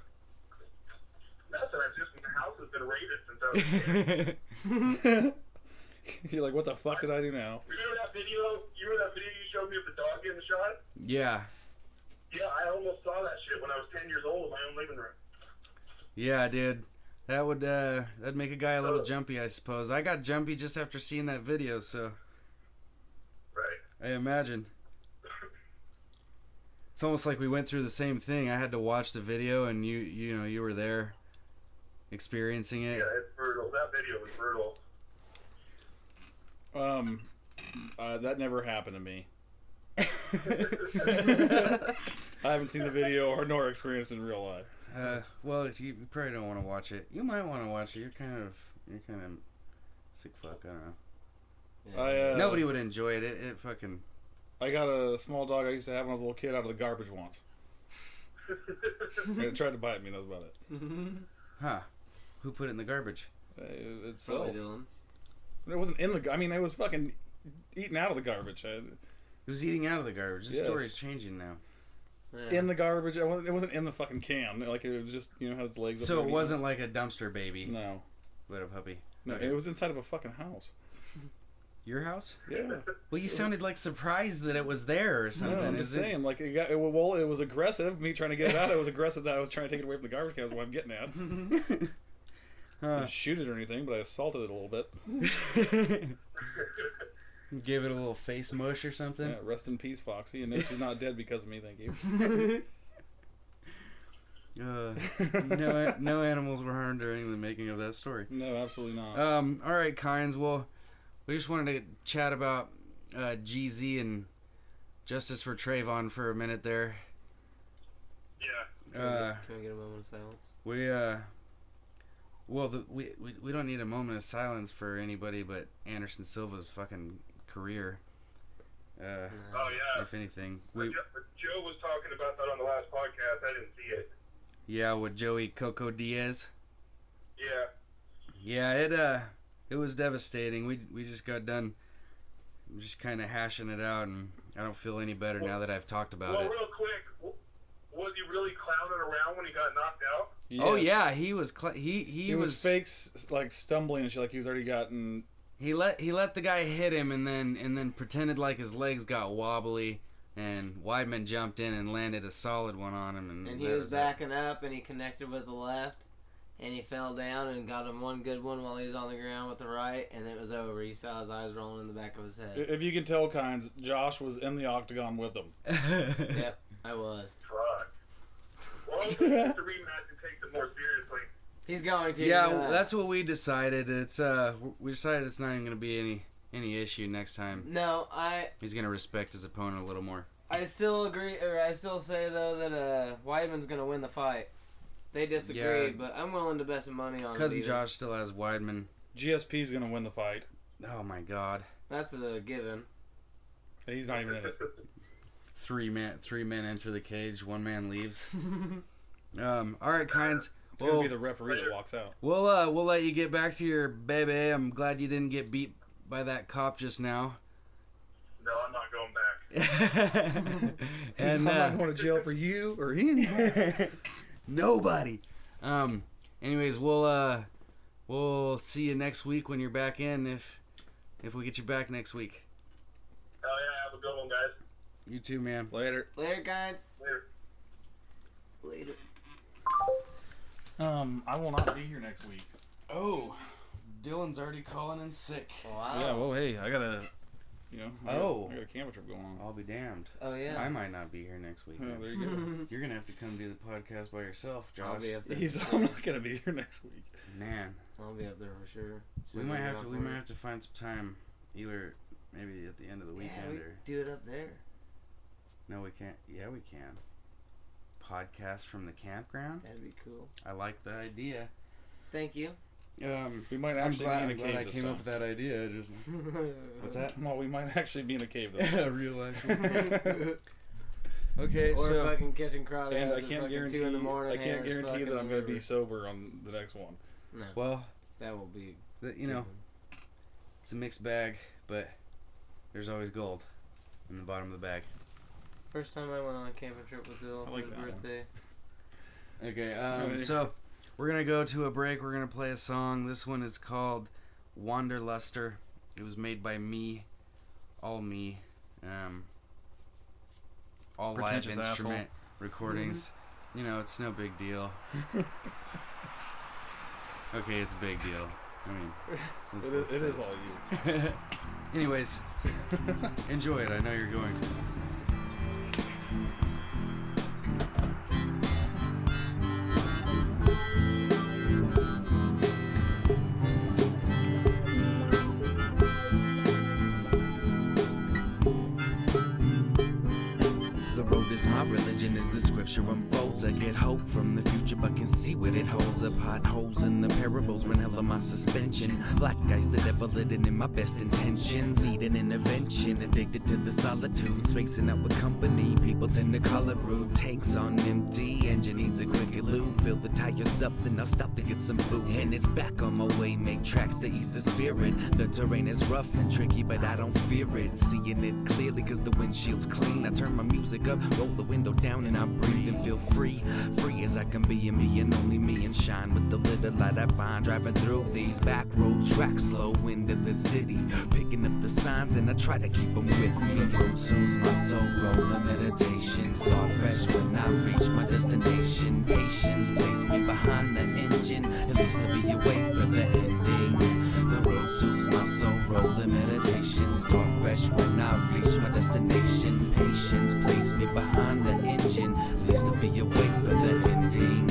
Speaker 4: Nothing. I've just, the house has been raided since I was a kid.
Speaker 2: You're like, what the fuck did I do now?
Speaker 4: Remember that video? You remember that video you showed me of the dog getting shot?
Speaker 1: Yeah.
Speaker 4: Yeah, I almost saw that shit when I was 10 years old in my own living room.
Speaker 1: Yeah, dude. That would that'd make a guy a little jumpy, I suppose. I got jumpy just after seeing that video, so
Speaker 4: Right.
Speaker 1: I imagine. It's almost like we went through the same thing. I had to watch the video, and you were there, experiencing it.
Speaker 4: Yeah, it's brutal. That video was brutal.
Speaker 2: That never happened to me. I haven't seen the video nor experienced it in real life.
Speaker 1: Well, you probably don't want to watch it. You might want to watch it. You're kind of sick fuck. I don't know.
Speaker 3: Yeah.
Speaker 1: Nobody would enjoy it. It fucking.
Speaker 2: I got a small dog I used to have when I was a little kid out of the garbage once. And it tried to bite me. That was about it.
Speaker 1: Huh? Who put it in the garbage?
Speaker 2: It's
Speaker 3: Probably Dylan.
Speaker 2: It wasn't in the. I mean, it was fucking eating out of the garbage.
Speaker 1: It was eating out of the garbage. This
Speaker 2: Yes.
Speaker 1: story's changing now.
Speaker 3: Yeah.
Speaker 2: In the garbage. It wasn't in the fucking can. Like, it was just, had its legs up.
Speaker 1: So
Speaker 2: there
Speaker 1: it wasn't like a dumpster baby,
Speaker 2: No.
Speaker 1: but a puppy.
Speaker 2: No,
Speaker 1: Okay.
Speaker 2: it was inside of a fucking house.
Speaker 1: Your house?
Speaker 2: Yeah.
Speaker 1: Well, you sounded like surprised that it was there or something.
Speaker 2: No, I'm just
Speaker 1: Is it-
Speaker 2: saying, like, it was aggressive. Me trying to get it out, it was aggressive that I was trying to take it away from the garbage can. That's what I'm getting at. Didn't shoot it or anything, but I assaulted it a little bit.
Speaker 1: Give it a little face mush or something.
Speaker 2: Yeah, rest in peace, Foxy. And no, she's not dead because of me, thank you.
Speaker 1: No animals were harmed during the making of that story.
Speaker 2: No, absolutely not.
Speaker 1: All right, Kynes. Well, we just wanted to chat about GZ and justice for Trayvon for a minute there.
Speaker 4: Yeah.
Speaker 3: Can we get a moment of silence?
Speaker 1: We don't need a moment of silence for anybody but Anderson Silva's fucking career.
Speaker 4: Oh, yeah.
Speaker 1: If anything,
Speaker 4: Joe was talking about that on the last podcast. I didn't see it.
Speaker 1: Yeah, with Joey Coco Diaz.
Speaker 4: Yeah.
Speaker 1: Yeah, it was devastating. We just got done just kind of hashing it out, and I don't feel any better now that I've talked about it.
Speaker 4: Well, real quick, was he really clowning around when he got knocked out?
Speaker 2: Yes.
Speaker 1: Oh yeah, he was he
Speaker 2: was fake, like, stumbling and shit, like he was already gotten
Speaker 1: he let the guy hit him and then pretended like his legs got wobbly, and Weidman jumped in and landed a solid one on him.
Speaker 3: And he was backing up, and he connected with the left, and he fell down and got him one good one while he was on the ground with the right, and it was over. You saw his eyes rolling in the back of his head.
Speaker 2: If you can tell, Kynes, Josh was in the octagon with him.
Speaker 3: Yep, I was.
Speaker 4: Fuck. Well, I'm going to rematch and take it more seriously.
Speaker 3: He's going to.
Speaker 1: Yeah, that's what we decided. We decided it's not even going to be any issue next time.
Speaker 3: No,
Speaker 1: He's going to respect his opponent a little more.
Speaker 3: I still agree, or I still say though that Weidman's going to win the fight. They disagree, but I'm willing to bet some money on
Speaker 1: Cousin Josh still has Weidman.
Speaker 2: GSP's going to win the fight.
Speaker 1: Oh my God.
Speaker 3: That's a given.
Speaker 2: He's not even in it.
Speaker 1: Three men enter the cage, one man leaves. All right, Kynes.
Speaker 2: It's going to be the referee that walks out.
Speaker 1: We'll let you get back to your baby. I'm glad you didn't get beat by that cop just now.
Speaker 4: No, I'm not going back.
Speaker 1: And
Speaker 2: I'm not going to jail for you or anybody.
Speaker 1: Nobody. Anyways, we'll see you next week when you're back in, if we get you back next week.
Speaker 4: Hell yeah, have a good one, guys.
Speaker 1: You too, man.
Speaker 2: Later.
Speaker 3: Later, guys.
Speaker 4: Later.
Speaker 2: I will not be here next week.
Speaker 1: Oh, Dylan's already calling in sick.
Speaker 3: Wow.
Speaker 2: Yeah, well, hey, I got a, I got a camper trip going on.
Speaker 1: I'll be damned.
Speaker 3: Oh, yeah.
Speaker 1: I might not be here next week.
Speaker 2: Oh, there you go.
Speaker 1: You're gonna have to come do the podcast by yourself, Josh.
Speaker 3: I'll be up there.
Speaker 2: I'm not gonna be here next week.
Speaker 1: Man,
Speaker 3: I'll be up there for sure.
Speaker 1: we might have to find some time, either maybe at the end of the weekend
Speaker 3: we
Speaker 1: or.
Speaker 3: do it up there.
Speaker 1: No, we can't. Yeah, we can. Podcast from the campground.
Speaker 3: That'd be cool.
Speaker 1: I like the idea.
Speaker 3: Thank you.
Speaker 2: We might actually be in a cave
Speaker 1: I
Speaker 2: this
Speaker 1: came
Speaker 2: time.
Speaker 1: up with that idea. Just what's that?
Speaker 2: Well, we might actually be in a cave this time.
Speaker 1: Real life. Okay,
Speaker 3: Or
Speaker 1: so
Speaker 3: fucking catching crowd
Speaker 2: and I
Speaker 3: at
Speaker 2: can't guarantee.
Speaker 3: 2 in the morning.
Speaker 2: I can't guarantee that I'm going to be sober on the next one.
Speaker 3: No.
Speaker 1: well,
Speaker 3: That will be.
Speaker 1: it's a mixed bag, but there's always gold in the bottom of the bag.
Speaker 3: First time I went on a camping trip with Dill for his birthday.
Speaker 1: Okay, so we're gonna go to a break. We're gonna play a song. This one is called Wanderluster. It was made by me, all live instrument recordings. It's no big deal. Okay, it's a big deal. I mean,
Speaker 2: it is all you.
Speaker 1: Anyways, enjoy it. I know you're going to.
Speaker 5: Religion is the scripture unfolds. I get hope from the future, but can see what it holds. The potholes in the parables run hell of my suspension. Black guys, the devil living in my best intentions. Need an intervention, addicted to the solitude. Spacing out with company, people tend to call it rude. Tanks on empty, engine needs a quick lube. Fill the tires up, then I'll stop to get some food. And it's back on my way, make tracks to ease the spirit. The terrain is rough and tricky, but I don't fear it. Seeing it clearly, cause the windshield's clean. I turn my music up, roll the window down and I breathe and feel free as I can be and me and only me, and shine with the little light I find driving through these back road tracks slow into the city, picking up the signs and I try to keep them with me. The road soothes my soul, roll a meditation, start fresh when I reach my destination. Patience place me behind the engine, at least to be awake for the ending. The road soothes my soul, roll a meditation, start fresh when I reach my destination. Patience place me behind the engine, at least to be awake for the ending.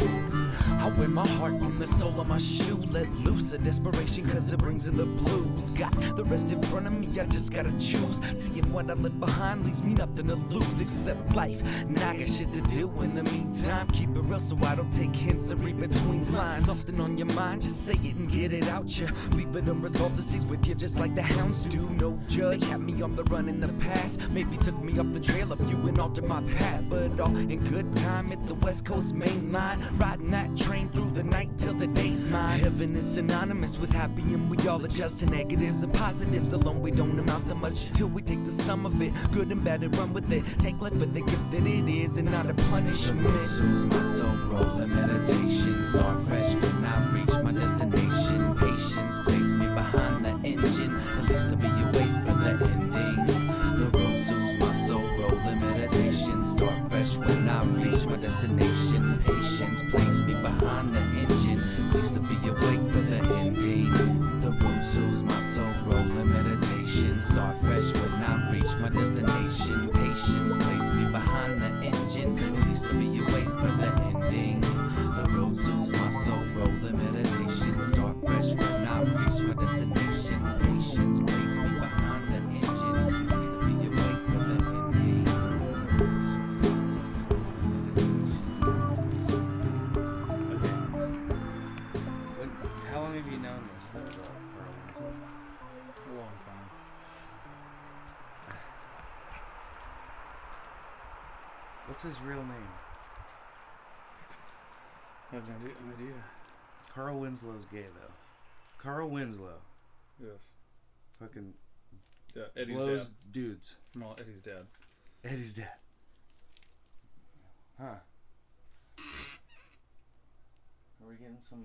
Speaker 5: I wear my heart on the sole of my shoe, let loose a desperation cause it brings in the blues. Got the rest in front of me, I just gotta choose. Seeing what I left behind leaves me nothing to lose except life. Now I got shit to do in the meantime. Keep it real so I don't take hints or read between lines. Something on your mind, just say it and get it out ya. Leave it unresolved, it stays with you just like the hounds do. No judge, had me on the run in the past. Maybe took me off the trail of you and altered my path. But all in good time at the West Coast main line. Riding that train through the night till the day's mine. Heaven is synonymous with happy and we all adjust to negatives and positives. Alone we don't amount to much till we take the sum of it. Good and bad and run with it. Take life for the gift that it is and not a punishment. Soothes my soul, roll a meditation. Start fresh when I reach my destination. Patience place me behind the engine.
Speaker 1: What's his real name?
Speaker 2: I have no idea.
Speaker 1: Carl Winslow's gay though. Carl Winslow.
Speaker 2: Yes.
Speaker 1: Fucking
Speaker 2: Yeah, Eddie's
Speaker 1: blows
Speaker 2: dad.
Speaker 1: dudes.
Speaker 2: Well, Eddie's dad.
Speaker 1: Eddie's dad. Huh. Are we getting some,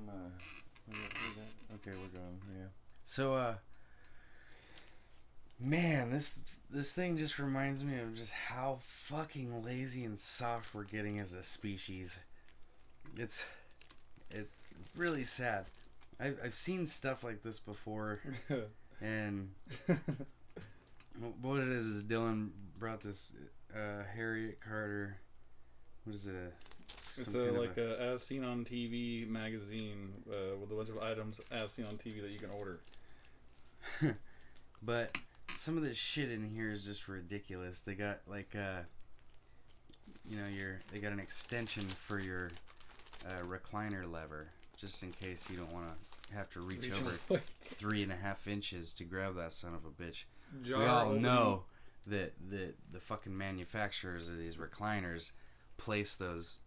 Speaker 1: okay, we're going, yeah. So, man, this thing just reminds me of just how fucking lazy and soft we're getting as a species. It's really sad. I've seen stuff like this before, and what it is Dylan brought this Harriet Carter. What is it?
Speaker 2: It's a as seen on TV magazine with a bunch of items as seen on TV that you can order.
Speaker 1: But some of the shit in here is just ridiculous. They got like they got an extension for your recliner lever, just in case you don't want to have to reach over 3.5 inches to grab that son of a bitch. We all know that the fucking manufacturers of these recliners place those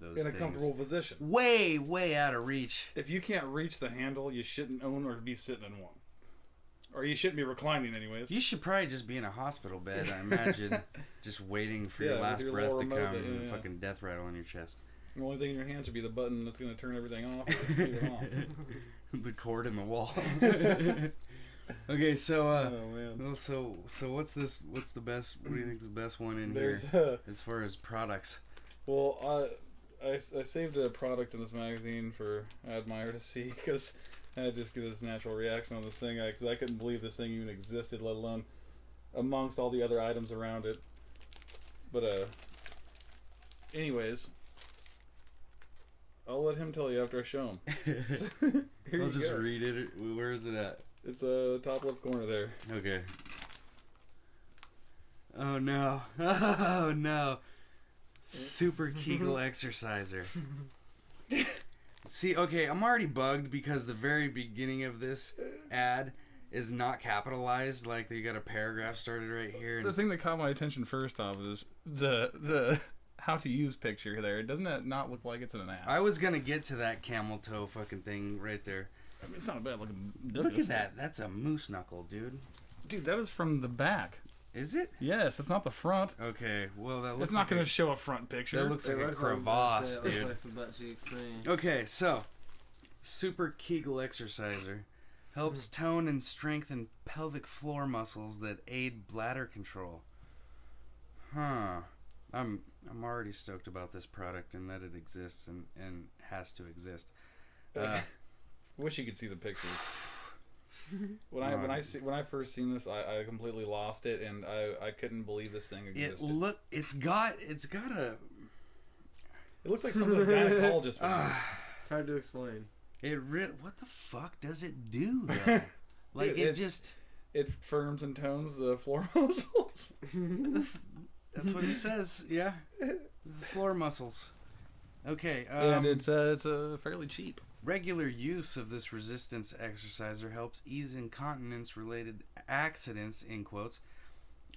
Speaker 2: in
Speaker 1: things
Speaker 2: a comfortable position,
Speaker 1: way out of reach.
Speaker 2: If you can't reach the handle, you shouldn't own or be sitting in one, or you shouldn't be reclining anyways.
Speaker 1: You should probably just be in a hospital bed, I imagine, just waiting for your last
Speaker 2: your
Speaker 1: breath to
Speaker 2: remote,
Speaker 1: come and fucking death rattle on your chest.
Speaker 2: The only thing in your hand should be the button that's going to turn everything off or leave it off.
Speaker 1: The cord in the wall. Okay, so
Speaker 2: oh man.
Speaker 1: So what's this? What's the best? What do you think is the best one in
Speaker 2: There's,
Speaker 1: here as far as products?
Speaker 2: Well, I saved a product in this magazine for Admire to see because I had just get this natural reaction on this thing because I couldn't believe this thing even existed, let alone amongst all the other items around it. But anyways, I'll let him tell you after I show him.
Speaker 1: I'll just read it. Where is it at?
Speaker 2: It's top left corner there.
Speaker 1: Okay. Oh no! Oh no! Super Kegel exerciser. See, okay, I'm already bugged because the very beginning of this ad is not capitalized. Like, you got a paragraph started right here. And
Speaker 2: the thing that caught my attention first off is the how to use picture there. Doesn't that not look like it's in an ass?
Speaker 1: I was gonna get to that camel toe fucking thing right there.
Speaker 2: I mean, it's not a bad looking.
Speaker 1: Look at that. That's a moose knuckle, dude.
Speaker 2: Dude, that is from the back.
Speaker 1: Is it?
Speaker 2: Yes, it's not the front.
Speaker 1: Okay, well that looks.
Speaker 2: It's not going to show a front picture.
Speaker 1: That looks like a crevasse, dude.
Speaker 3: Looks like butt cheeks to me.
Speaker 1: Okay, so Super Kegel exerciser helps tone and strengthen pelvic floor muscles that aid bladder control. Huh. I'm already stoked about this product and that it exists and has to exist.
Speaker 2: Wish you could see the pictures. When I first seen this, I completely lost it, and I couldn't believe this thing existed.
Speaker 1: It's got a.
Speaker 2: It looks like something a gynecologist would use.
Speaker 3: It's hard to explain.
Speaker 1: What the fuck does it do though? Like
Speaker 2: Dude, it firms and tones the floor muscles.
Speaker 1: That's what it says. Yeah, the floor muscles. Okay,
Speaker 2: and it's fairly cheap.
Speaker 1: Regular use of this resistance exerciser helps ease incontinence-related accidents, in quotes,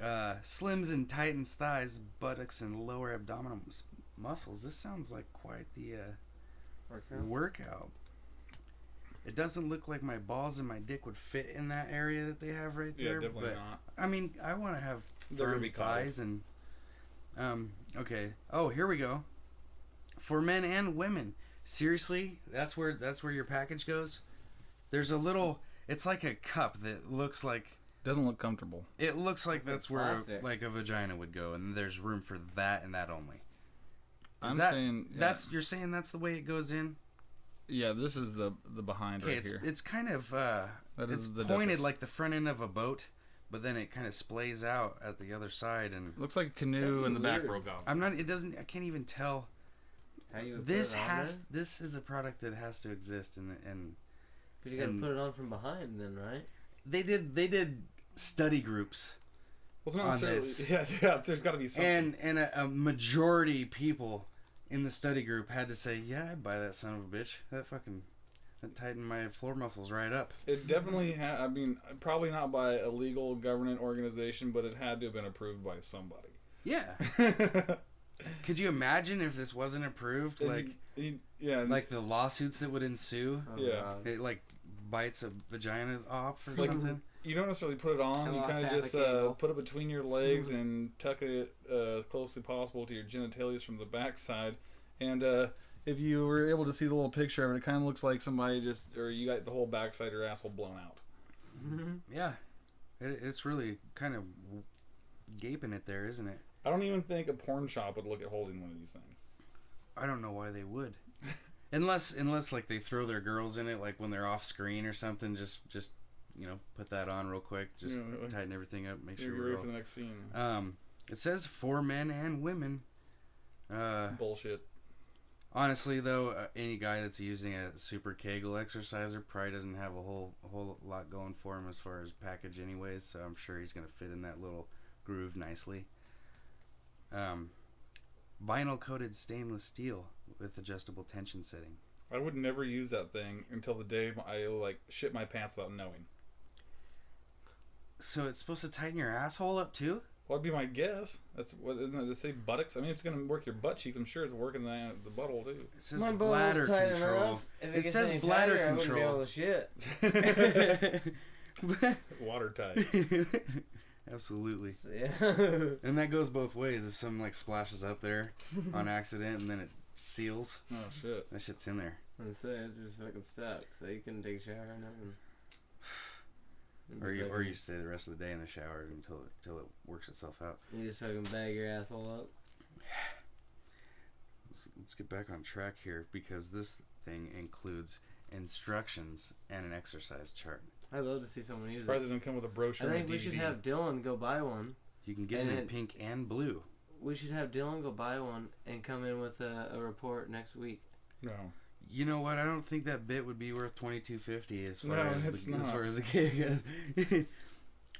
Speaker 1: slims and tightens thighs, buttocks, and lower abdominal muscles. This sounds like quite the workout. It doesn't look like my balls and my dick would fit in that area that they have right there.
Speaker 2: Yeah, definitely
Speaker 1: but,
Speaker 2: not.
Speaker 1: I mean, I want to have firm thighs and... okay. Oh, here we go. For men and women. Seriously, that's where your package goes. There's a little. It's like a cup that looks like.
Speaker 2: Doesn't look comfortable.
Speaker 1: It looks like that's where
Speaker 3: plastic.
Speaker 1: a vagina would go, and there's room for that and that only. You're saying that's the way it goes in?
Speaker 2: Yeah, this is the behind right here.
Speaker 1: It's kind of it's
Speaker 2: the
Speaker 1: pointed
Speaker 2: duckus.
Speaker 1: like the front end of a boat, but then it kind of splays out at the other side and.
Speaker 2: Looks like a canoe and the back broke off.
Speaker 1: I can't even tell.
Speaker 3: How you would
Speaker 1: This
Speaker 3: put it on
Speaker 1: this is a product that has to exist and
Speaker 3: but you gotta put it on from behind then, right?
Speaker 1: they did study groups
Speaker 2: Well, it's not
Speaker 1: on
Speaker 2: necessarily.
Speaker 1: this.
Speaker 2: Yeah, there's got to be something.
Speaker 1: and a majority people in the study group had to say, yeah, I'd buy that son of a bitch. That tightened my floor muscles right up.
Speaker 2: It definitely had. I mean, probably not by a legal government organization, but it had to have been approved by somebody.
Speaker 1: Yeah. Could you imagine if this wasn't approved? Like the lawsuits that would ensue.
Speaker 3: Oh,
Speaker 2: yeah,
Speaker 3: God.
Speaker 1: It like bites a vagina off or
Speaker 2: like,
Speaker 1: something.
Speaker 2: You don't necessarily put it on. You kind of just put it between your legs and tuck it as closely possible to your genitalias from the backside. And if you were able to see the little picture of it, it kind of looks like somebody you got the whole backside of your asshole blown out.
Speaker 3: Mm-hmm.
Speaker 1: Yeah, it's really kind of gaping it there, isn't it?
Speaker 2: I don't even think a porn shop would look at holding one of these things.
Speaker 1: I don't know why they would, unless like they throw their girls in it, like when they're off screen or something. Just put that on real quick. Just tighten everything up. Make sure
Speaker 2: you're ready for the next scene.
Speaker 1: It says for men and women.
Speaker 2: Bullshit.
Speaker 1: Honestly, though, any guy that's using a super Kegel exerciser probably doesn't have a whole lot going for him as far as package, anyways. So I'm sure he's gonna fit in that little groove nicely. Vinyl coated stainless steel with adjustable tension setting.
Speaker 2: I would never use that thing until the day I shit my pants without knowing.
Speaker 1: So it's supposed to tighten your asshole up too?
Speaker 2: Well, that'd be my guess. That's what isn't it? To say buttocks. I mean, if it's gonna work your butt cheeks, I'm sure it's working the butthole too.
Speaker 1: It says bladder control. It says bladder control.
Speaker 3: Shit.
Speaker 2: Watertight.
Speaker 1: Absolutely.
Speaker 3: Yeah.
Speaker 1: And that goes both ways. If something splashes up there on accident and then it seals.
Speaker 2: Oh shit.
Speaker 1: That shit's in there.
Speaker 3: It's just fucking stuck, so you can take a shower or nothing.
Speaker 1: Or you stay the rest of the day in the shower until it works itself out.
Speaker 3: You just fucking bag your asshole up.
Speaker 1: Let's get back on track here, because this thing includes instructions and an exercise chart.
Speaker 3: I'd love to see someone use it.
Speaker 2: Surprised it doesn't come with a brochure.
Speaker 3: I think we should have Dylan go buy one.
Speaker 1: You can get it in pink and blue.
Speaker 3: We should have Dylan go buy one and come in with a report next week.
Speaker 2: No.
Speaker 1: You know what? I don't think that bit would be worth $22.50 as far as the cake goes.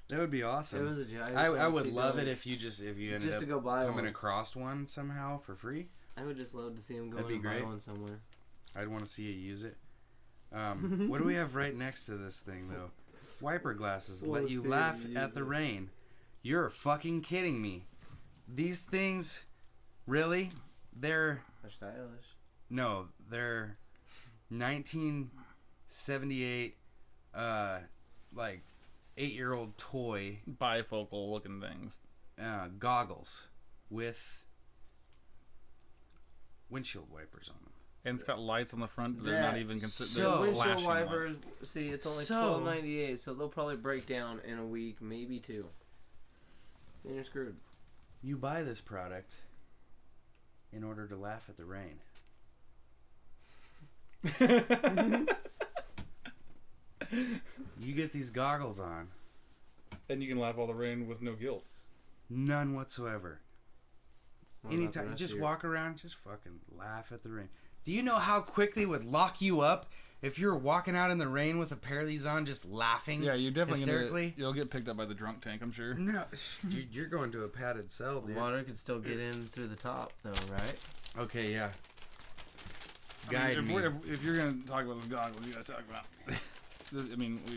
Speaker 1: That would be awesome.
Speaker 3: It was a joke.
Speaker 1: I would love it if you ended
Speaker 3: just
Speaker 1: up
Speaker 3: to go buy
Speaker 1: coming
Speaker 3: one.
Speaker 1: across one somehow for free.
Speaker 3: I would just love to see him go
Speaker 1: That'd
Speaker 3: and
Speaker 1: be
Speaker 3: buy
Speaker 1: great.
Speaker 3: one somewhere.
Speaker 1: I'd want to see you use it. What do we have right next to this thing though? Wiper glasses let you laugh at the rain. You're fucking kidding me. These things, really? They're
Speaker 3: stylish.
Speaker 1: No, they're 1978 8-year-old toy
Speaker 2: bifocal looking things.
Speaker 1: Goggles with windshield wipers on them.
Speaker 2: And it's got lights on the front, but they're not even considered.
Speaker 3: The windshield
Speaker 2: flashing
Speaker 3: wipers,
Speaker 2: lights.
Speaker 3: see, it's only $12.98, so they'll probably break down in a week, maybe two. Then you're screwed.
Speaker 1: You buy this product in order to laugh at the rain. You get these goggles on.
Speaker 2: And you can laugh all the rain with no guilt.
Speaker 1: None whatsoever. Anytime, just walk around, just fucking laugh at the rain. Do you know how quick they would lock you up if you were walking out in the rain with a pair of these on, just laughing?
Speaker 2: Yeah, you're definitely
Speaker 1: hysterically.
Speaker 2: You'll get picked up by the drunk tank, I'm sure.
Speaker 1: No, you're going to a padded cell, dude.
Speaker 3: Water could still get in through the top, though, right?
Speaker 1: Okay, yeah. Guide me.
Speaker 2: If you're gonna talk about the goggles, you gotta talk about. We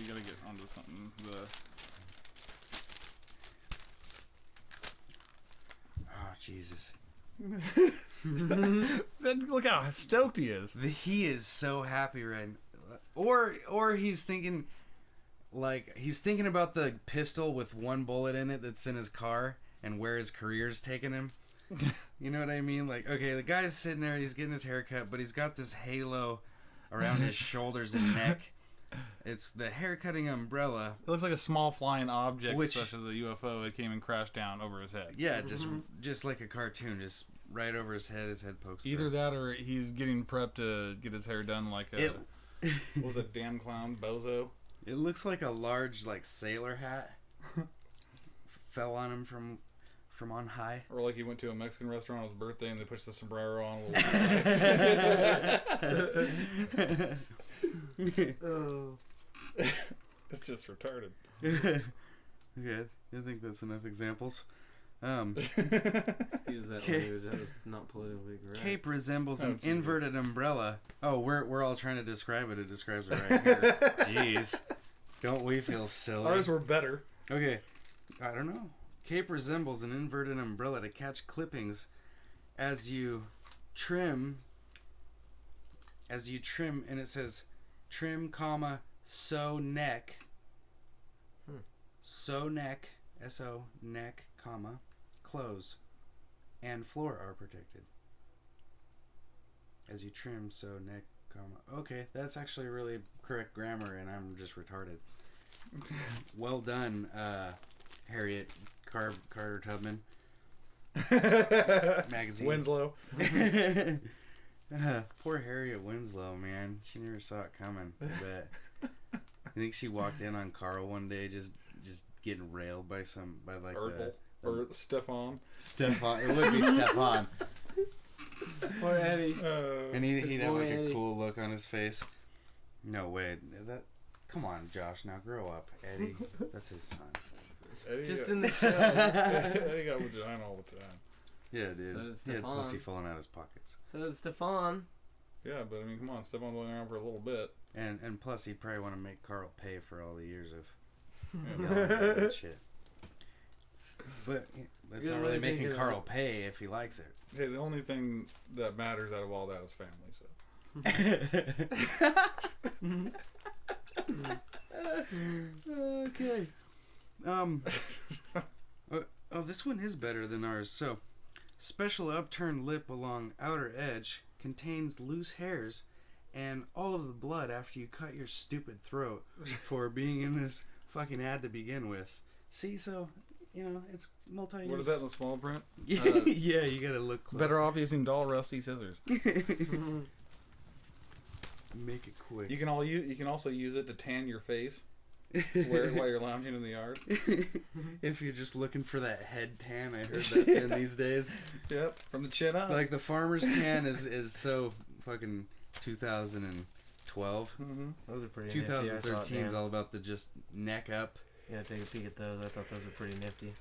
Speaker 2: gotta get onto something.
Speaker 1: Oh Jesus!
Speaker 2: Look how stoked he is.
Speaker 1: He is so happy right now. Or he's thinking, he's thinking about the pistol with one bullet in it that's in his car and where his career's taking him. You know what I mean? Okay, the guy's sitting there, he's getting his hair cut, but he's got this halo around his shoulders and neck. It's the hair cutting umbrella.
Speaker 2: It looks like a small flying object, such as a UFO, that came and crashed down over his head.
Speaker 1: Yeah, just like a cartoon, just right over his head pokes
Speaker 2: Either
Speaker 1: through.
Speaker 2: that or he's getting prepped to get his hair done like a... what was that damn clown? Bozo?
Speaker 1: It looks like a large, sailor hat fell on him from on high.
Speaker 2: Or like he went to a Mexican restaurant on his birthday and they pushed the sombrero on.
Speaker 3: Oh.
Speaker 2: It's just retarded.
Speaker 1: Okay, I think that's enough examples.
Speaker 3: Excuse that language, that was not politically correct.
Speaker 1: Cape resembles an inverted umbrella. Oh, we're all trying to describe it. It describes it right here. Jeez. Don't we feel silly?
Speaker 2: Ours were better.
Speaker 1: Okay, I don't know. Cape resembles an inverted umbrella to catch clippings as you trim, and it says trim, comma, sew neck, sew neck, S-O, neck, comma, clothes, and floor are protected. As you trim, sew neck, comma. Okay, that's actually really correct grammar, and I'm just retarded. Well done, Harriet Carter Tubman. Magazine.
Speaker 2: Winslow.
Speaker 1: Poor Harriet Winslow, man. She never saw it coming. But I think she walked in on Carl one day, just getting railed by like
Speaker 2: Urkel. Or Stefan.
Speaker 1: Stefan. It would be Stefan.
Speaker 3: Poor Eddie.
Speaker 1: And he'd have like a cool look on his face. No way. Come on, Josh. Now grow up, Eddie. That's his son.
Speaker 2: Eddie,
Speaker 3: Just in the show.
Speaker 2: Eddie got vagina all the time.
Speaker 1: Yeah, dude.
Speaker 3: So did
Speaker 1: He had
Speaker 3: Stefan.
Speaker 1: pussy falling out his pockets.
Speaker 3: So did Stefan.
Speaker 2: Yeah, but I mean, come on, Stefan's only around for a little bit.
Speaker 1: And plus, he'd probably want to make Carl pay for all the years of
Speaker 2: Yeah.
Speaker 1: that shit. But that's
Speaker 3: You're
Speaker 1: not really
Speaker 3: really
Speaker 1: making
Speaker 3: thinking
Speaker 1: Carl
Speaker 3: of
Speaker 1: pay if he likes it.
Speaker 2: Hey, the only thing that matters out of all that is family. So.
Speaker 1: Okay. Oh, this one is better than ours. So, special upturned lip along outer edge contains loose hairs and all of the blood after you cut your stupid throat for being in this fucking ad to begin with. See, so, it's multi-use.
Speaker 2: What is that in the small print?
Speaker 1: Yeah, you gotta look close.
Speaker 2: Better off using dull, rusty scissors.
Speaker 1: Make it quick.
Speaker 2: You can also use it to tan your face. Wear it while you're lounging in the yard.
Speaker 1: If you're just looking for that head tan, I heard that's in these days.
Speaker 2: Yep, from the chin up.
Speaker 1: Like the farmer's tan is so fucking 2012.
Speaker 2: Mm-hmm.
Speaker 3: Those are pretty
Speaker 1: 2013 is
Speaker 3: nifty.
Speaker 1: all about the just neck up.
Speaker 3: Yeah, take a peek at those. I thought those were pretty nifty.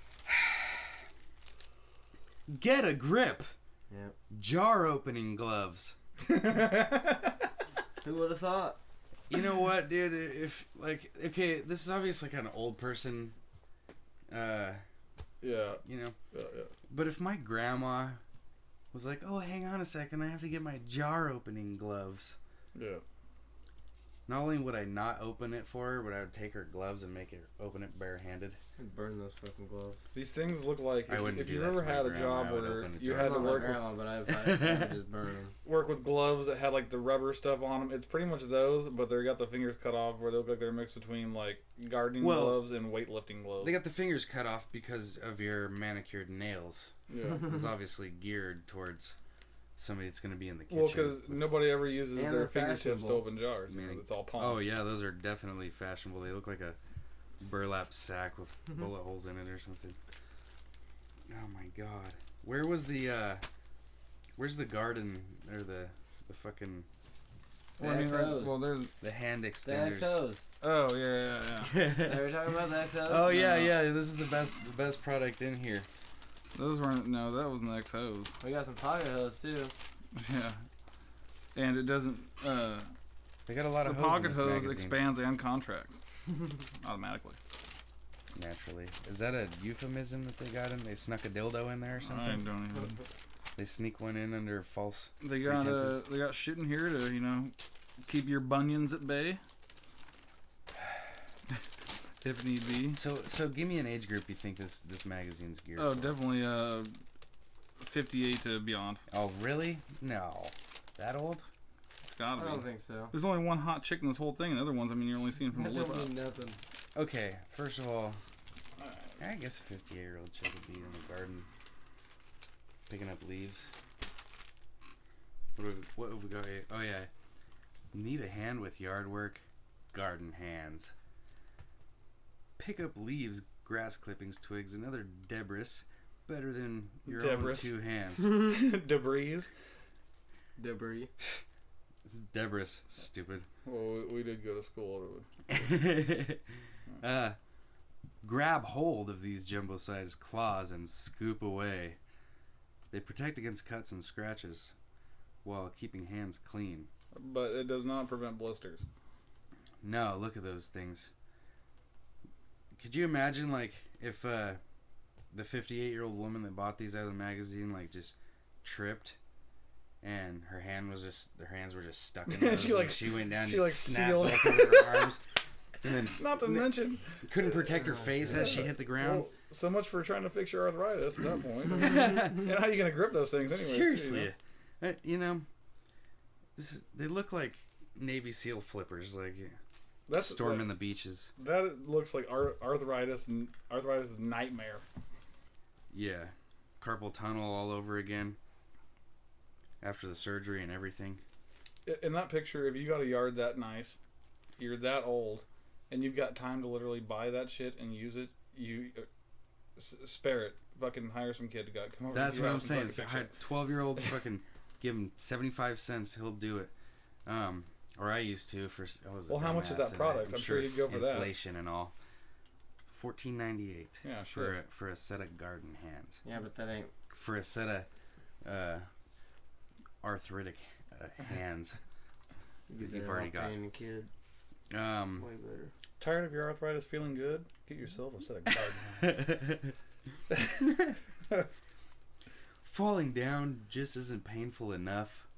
Speaker 1: Get a grip.
Speaker 3: Yep.
Speaker 1: Jar opening gloves.
Speaker 3: Who would have thought?
Speaker 1: You know what, dude? If okay, this is obviously kind of old person.
Speaker 2: Yeah.
Speaker 1: Yeah. But if my grandma was like, "Oh, hang on a second, I have to get my jar opening gloves."
Speaker 2: Yeah.
Speaker 1: Not only would I not open it for her, but I would take her gloves and make her open it barehanded.
Speaker 3: I'd burn those fucking gloves.
Speaker 2: These things look like if
Speaker 1: do
Speaker 2: you've
Speaker 1: that
Speaker 2: ever
Speaker 1: to my
Speaker 2: had a
Speaker 1: grandma,
Speaker 2: job
Speaker 1: I would
Speaker 2: where
Speaker 1: open the
Speaker 2: you
Speaker 1: jar.
Speaker 2: had to
Speaker 3: Not my
Speaker 2: work
Speaker 3: grandma, but I would just burn them.
Speaker 2: work with gloves that had like the rubber stuff on them. It's pretty much those, but they got the fingers cut off where they look like they're mixed between like gardening gloves and weightlifting gloves.
Speaker 1: They got the fingers cut off because of your manicured nails.
Speaker 2: Yeah.
Speaker 1: It's obviously geared towards somebody that's going to be in the kitchen.
Speaker 2: Well, because nobody ever uses
Speaker 3: And
Speaker 2: their
Speaker 3: they're
Speaker 2: fingertips to
Speaker 3: fashionable.
Speaker 2: open jars. It's all palm.
Speaker 1: Oh yeah, those are definitely fashionable. They look like a burlap sack with bullet holes in it or something. Oh my god, where's the garden or the fucking
Speaker 3: The XOs.
Speaker 2: there's.
Speaker 1: the hand
Speaker 3: The
Speaker 1: extenders?
Speaker 3: XOs.
Speaker 2: Oh yeah.
Speaker 3: They were talking about the XOs?
Speaker 1: Oh yeah. This is the best product in here.
Speaker 2: Those weren't. No, that wasn't the XOs.
Speaker 3: We got some pocket hose too.
Speaker 2: Yeah. And it doesn't.
Speaker 1: They got a lot
Speaker 2: The
Speaker 1: of hose in
Speaker 2: pocket
Speaker 1: this
Speaker 2: hose
Speaker 1: magazine.
Speaker 2: expands and contracts automatically.
Speaker 1: Naturally. Is that a euphemism that they got in? They snuck a dildo in there or
Speaker 2: I
Speaker 1: something?
Speaker 2: don't even.
Speaker 1: They sneak one in under false
Speaker 2: They got
Speaker 1: pretenses.
Speaker 2: they got shit in here to keep your bunions at bay. If need be.
Speaker 1: So give me an age group you think this magazine's geared
Speaker 2: Oh,
Speaker 1: for.
Speaker 2: definitely 58 to beyond.
Speaker 1: Oh, really? No. That old?
Speaker 2: It's gotta
Speaker 3: I
Speaker 2: be.
Speaker 3: don't think so.
Speaker 2: There's only one hot chick in this whole thing, and the other ones, I mean, you're only seeing from the
Speaker 3: That
Speaker 2: lip
Speaker 3: don't
Speaker 2: up.
Speaker 3: mean nothing.
Speaker 1: Okay, first of all, I guess a 58-year-old chick would be in the garden picking up leaves. What have we got here? Oh, yeah. Need a hand with yard work? Garden hands. Pick up leaves, grass clippings, twigs, and other debris better than your own
Speaker 2: Debris.
Speaker 1: two hands.
Speaker 2: Debris.
Speaker 3: Debris.
Speaker 1: It's debris, stupid.
Speaker 2: Well, we did go to school, didn't we?
Speaker 1: Grab hold of these jumbo-sized claws and scoop away. They protect against cuts and scratches while keeping hands clean.
Speaker 2: But it does not prevent blisters.
Speaker 1: No, look at those things. Could you imagine, like, if the 58-year-old woman that bought these out of the magazine, like, just tripped, and her hands were just stuck in those. She went down and snapped
Speaker 2: sealed.
Speaker 1: both of her arms. And then
Speaker 2: Not to mention,
Speaker 1: couldn't protect her face as she hit the ground.
Speaker 2: Well, so much for trying to fix your arthritis at that point. And how are you going to grip those things anyway?
Speaker 1: Seriously. They look like Navy SEAL flippers, like storming the beaches.
Speaker 2: That looks like arthritis nightmare.
Speaker 1: Yeah. Carpal tunnel all over again. After the surgery and everything.
Speaker 2: In that picture, if you got a yard that nice, you're that old, and you've got time to literally buy that shit and use it, you spare it. Fucking hire some kid to come over.
Speaker 1: That's what I'm saying. 12-year-old fucking give him 75 cents, he'll do it. Or I used to for.
Speaker 2: How much is that product? I'm sure you'd go for that.
Speaker 1: Inflation and all. $14.98.
Speaker 2: Yeah, sure.
Speaker 1: For a set of garden hands.
Speaker 3: Yeah, but that ain't
Speaker 1: for a set of arthritic hands. You've already got.
Speaker 3: A kid.
Speaker 1: Way
Speaker 3: better.
Speaker 2: Tired of your arthritis feeling good? Get yourself a set of garden hands.
Speaker 1: Falling down just isn't painful enough.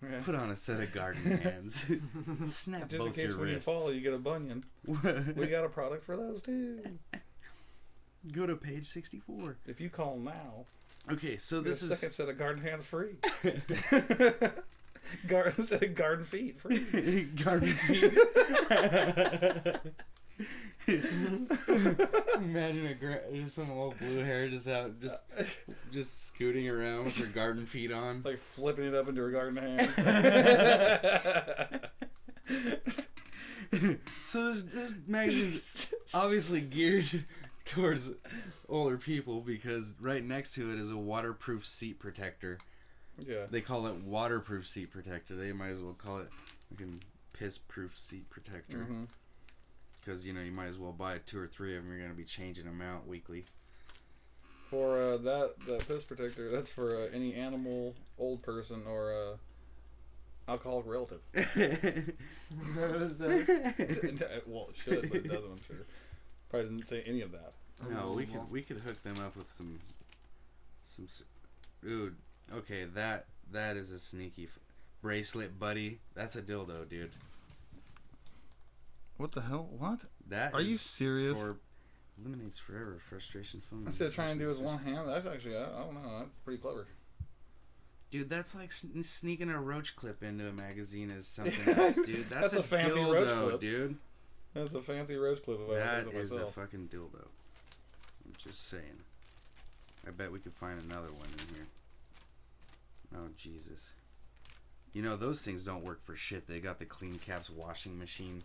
Speaker 2: Yeah.
Speaker 1: Put on a set of garden hands. Snap
Speaker 2: just
Speaker 1: both
Speaker 2: in case
Speaker 1: your
Speaker 2: when
Speaker 1: wrists.
Speaker 2: you fall, you get a bunion. We got a product for those too.
Speaker 1: Go to page 64.
Speaker 2: If you call now.
Speaker 1: Okay, so this is
Speaker 2: second set of garden hands free. Set of garden feet free.
Speaker 1: Garden feet. Imagine just some old blue hair just scooting around with her garden feet on,
Speaker 2: like flipping it up into her garden hand.
Speaker 1: So this magazine's obviously geared towards older people because right next to it is a waterproof seat protector.
Speaker 2: Yeah.
Speaker 1: They call it waterproof seat protector. They might as well call it fucking piss-proof seat protector.
Speaker 2: Mm-hmm.
Speaker 1: Because, you might as well buy 2 or 3 of them. You're going to be changing them out weekly.
Speaker 2: For that piss protector, that's for any animal, old person, or alcoholic relative. Well, it should, but it doesn't, I'm sure. Probably doesn't say any of that.
Speaker 1: No, we could hook them up with some dude. Okay, that is a sneaky bracelet, buddy. That's a dildo, dude.
Speaker 2: What the hell? What?
Speaker 1: That
Speaker 2: are you serious?
Speaker 1: For eliminates forever frustration from.
Speaker 2: Instead of trying to do with one hand, that's actually I don't know. That's pretty clever.
Speaker 1: Dude, that's like sneaking a roach clip into a magazine is something else, dude. That's a fancy dildo, roach clip, dude.
Speaker 2: That's a fancy roach clip.
Speaker 1: That is a fucking dildo. I'm just saying. I bet we could find another one in here. Oh, Jesus. Those things don't work for shit. They got the Clean Caps washing machine,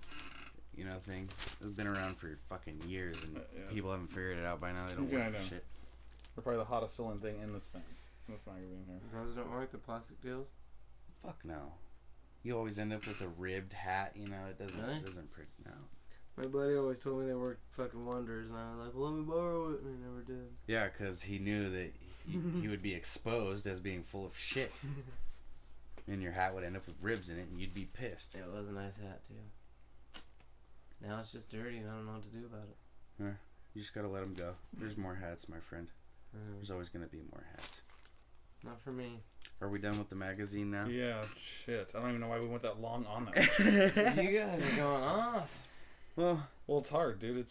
Speaker 1: thing. It's been around for fucking years, and people haven't figured it out by now. They don't work for shit.
Speaker 2: They're probably the hottest selling thing in this thing. In this magazine here.
Speaker 3: Those don't work, the plastic deals?
Speaker 1: Fuck no. You always end up with a ribbed hat, it doesn't,
Speaker 3: really?
Speaker 1: No.
Speaker 3: My buddy always told me they worked fucking wonders, and I was like, well, let me borrow it, and he never did.
Speaker 1: Yeah, because he knew that he would be exposed as being full of shit. And your hat would end up with ribs in it, and you'd be pissed.
Speaker 3: Yeah, it was a nice hat, too. Now it's just dirty, and I don't know what to do about it.
Speaker 1: Yeah, you just gotta let them go. There's more hats, my friend. There's always gonna be more hats.
Speaker 3: Not for me.
Speaker 1: Are we done with the magazine now?
Speaker 2: Yeah, shit. I don't even know why we went that long on that.
Speaker 3: You guys are going off.
Speaker 2: Well, it's hard, dude. They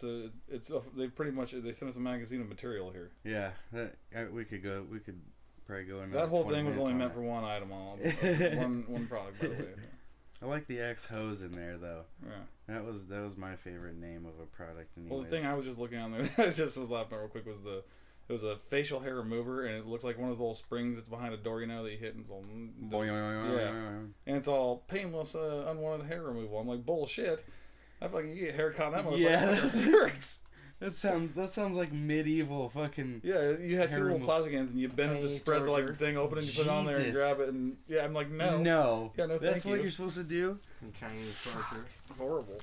Speaker 2: sent us a magazine of material here.
Speaker 1: Yeah, we could probably go in.
Speaker 2: That whole thing was only meant for one item, one product, by the way.
Speaker 1: I like the X hose in there though.
Speaker 2: Yeah,
Speaker 1: that was my favorite name of a product. Anyways.
Speaker 2: Well, the thing I was just looking on there, I just was laughing real quick, was it was a facial hair remover, and it looks like one of those little springs that's behind a door, that you hit, and it's all and it's all painless, unwanted hair removal. I'm like, bullshit. I fucking get a haircut on that motherfucker.
Speaker 1: Yeah, that hurts. That sounds like medieval fucking.
Speaker 2: Yeah, you had 2 little plastic hands, and you bend them to spread the thing open, and you put it on there and grab it, and I'm like, no.
Speaker 1: Yeah, no, that's what you're supposed to do.
Speaker 3: Some Chinese torture.
Speaker 2: Horrible.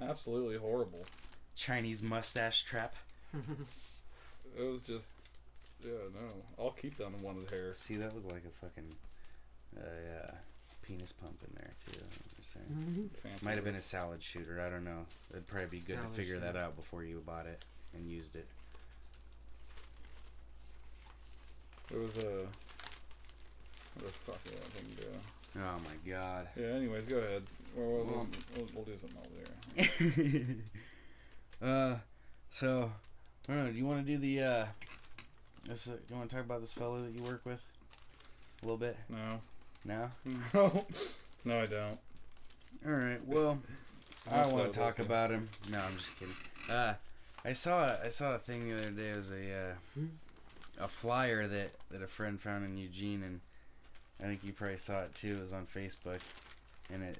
Speaker 2: Absolutely horrible.
Speaker 1: Chinese mustache trap.
Speaker 2: It was just, I'll keep that unwanted hair.
Speaker 1: See, that looked like a fucking, penis pump in there too. I'm just saying. Might have been a salad shooter. I don't know. It'd probably be good to figure that out before you bought it and used it.
Speaker 2: There was Where the fuck did that thing go?
Speaker 1: Oh my god.
Speaker 2: Yeah, anyways, go ahead. We'll do something over
Speaker 1: there. So, I don't know, do you want to do the, do you want to talk about this fella that you work with? A little bit?
Speaker 2: No.
Speaker 1: No?
Speaker 2: No, I don't.
Speaker 1: Alright, well, I don't want to talk about him. No, I'm just kidding. I saw a thing the other day. It was a flyer that a friend found in Eugene, and I think you probably saw it too. It was on Facebook, and it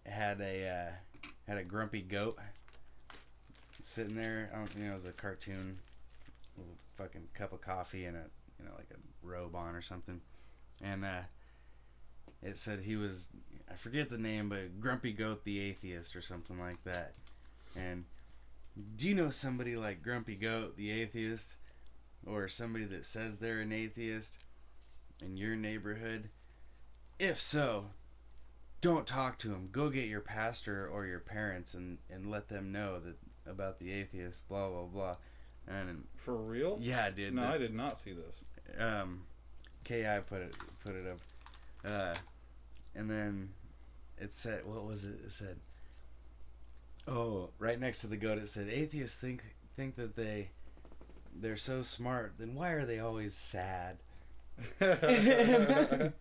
Speaker 1: had a grumpy goat sitting there. It was a cartoon with a fucking cup of coffee and like a robe on or something, and it said he was, I forget the name, but Grumpy Goat the Atheist or something like that. And do you know somebody like Grumpy Goat the Atheist, or somebody that says they're an atheist in your neighborhood? If so, don't talk to him. Go get your pastor or your parents and let them know that about the atheist, blah blah blah. And
Speaker 2: for real?
Speaker 1: Yeah, dude.
Speaker 2: No, I did not see this.
Speaker 1: KI put it up. And then it said, what was it? It said, oh, right next to the goat, it said, atheists think that they're so smart, then why are they always sad?
Speaker 2: I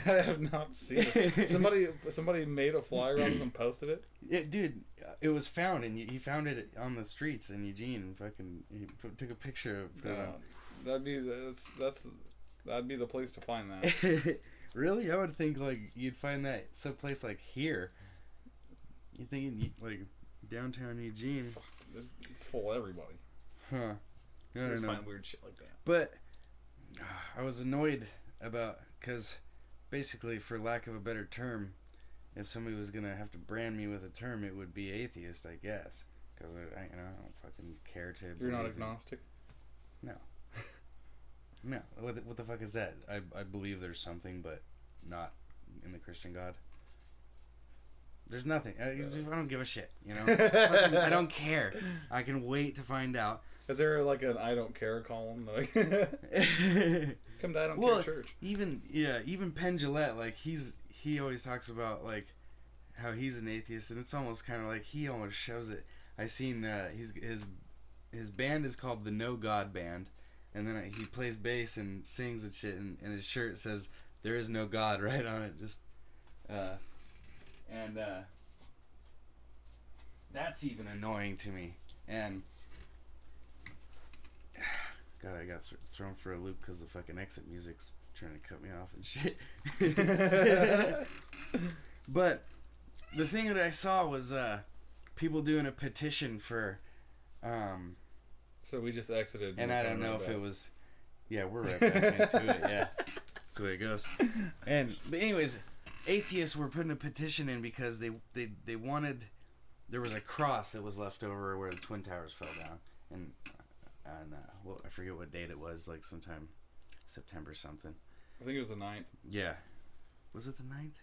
Speaker 2: have not seen it. Somebody made a flyer on this and posted it?
Speaker 1: Dude, it was found, and he found it on the streets in Eugene, and fucking took a picture of it.
Speaker 2: That'd be the place to find that.
Speaker 1: Really? I would think like you'd find that someplace like here. You think like downtown Eugene?
Speaker 2: It's full of everybody.
Speaker 1: Huh? I don't know.
Speaker 2: Find weird shit like that.
Speaker 1: But I was annoyed because basically, for lack of a better term, if somebody was gonna have to brand me with a term, it would be atheist, I guess. Because I don't fucking care to.
Speaker 2: You're not agnostic?
Speaker 1: No. No. What the fuck is that? I believe there's something, but not in the Christian God. There's nothing. I don't give a shit, you know? I don't care. I can wait to find out.
Speaker 2: Is there like an I don't care column? Like, come to I don't care church.
Speaker 1: Even Penn Jillette, like he always talks about like how he's an atheist, and it's almost kind of like he almost shows it. I seen his band is called the No God Band, and then he plays bass and sings and shit, and his shirt says there is no God right on it. Just that's even annoying to me. And God, I got thrown for a loop because the fucking exit music's trying to cut me off and shit. But the thing that I saw was people doing a petition for
Speaker 2: so we just exited,
Speaker 1: and I don't know if it was, yeah, we're right back into it. Yeah, that's the way it goes. But anyways, atheists were putting a petition in because they wanted, there was a cross that was left over where the Twin Towers fell down, and well, I forget what date it was, like sometime September something.
Speaker 2: I think it was the 9th.
Speaker 1: Yeah, was it the 9th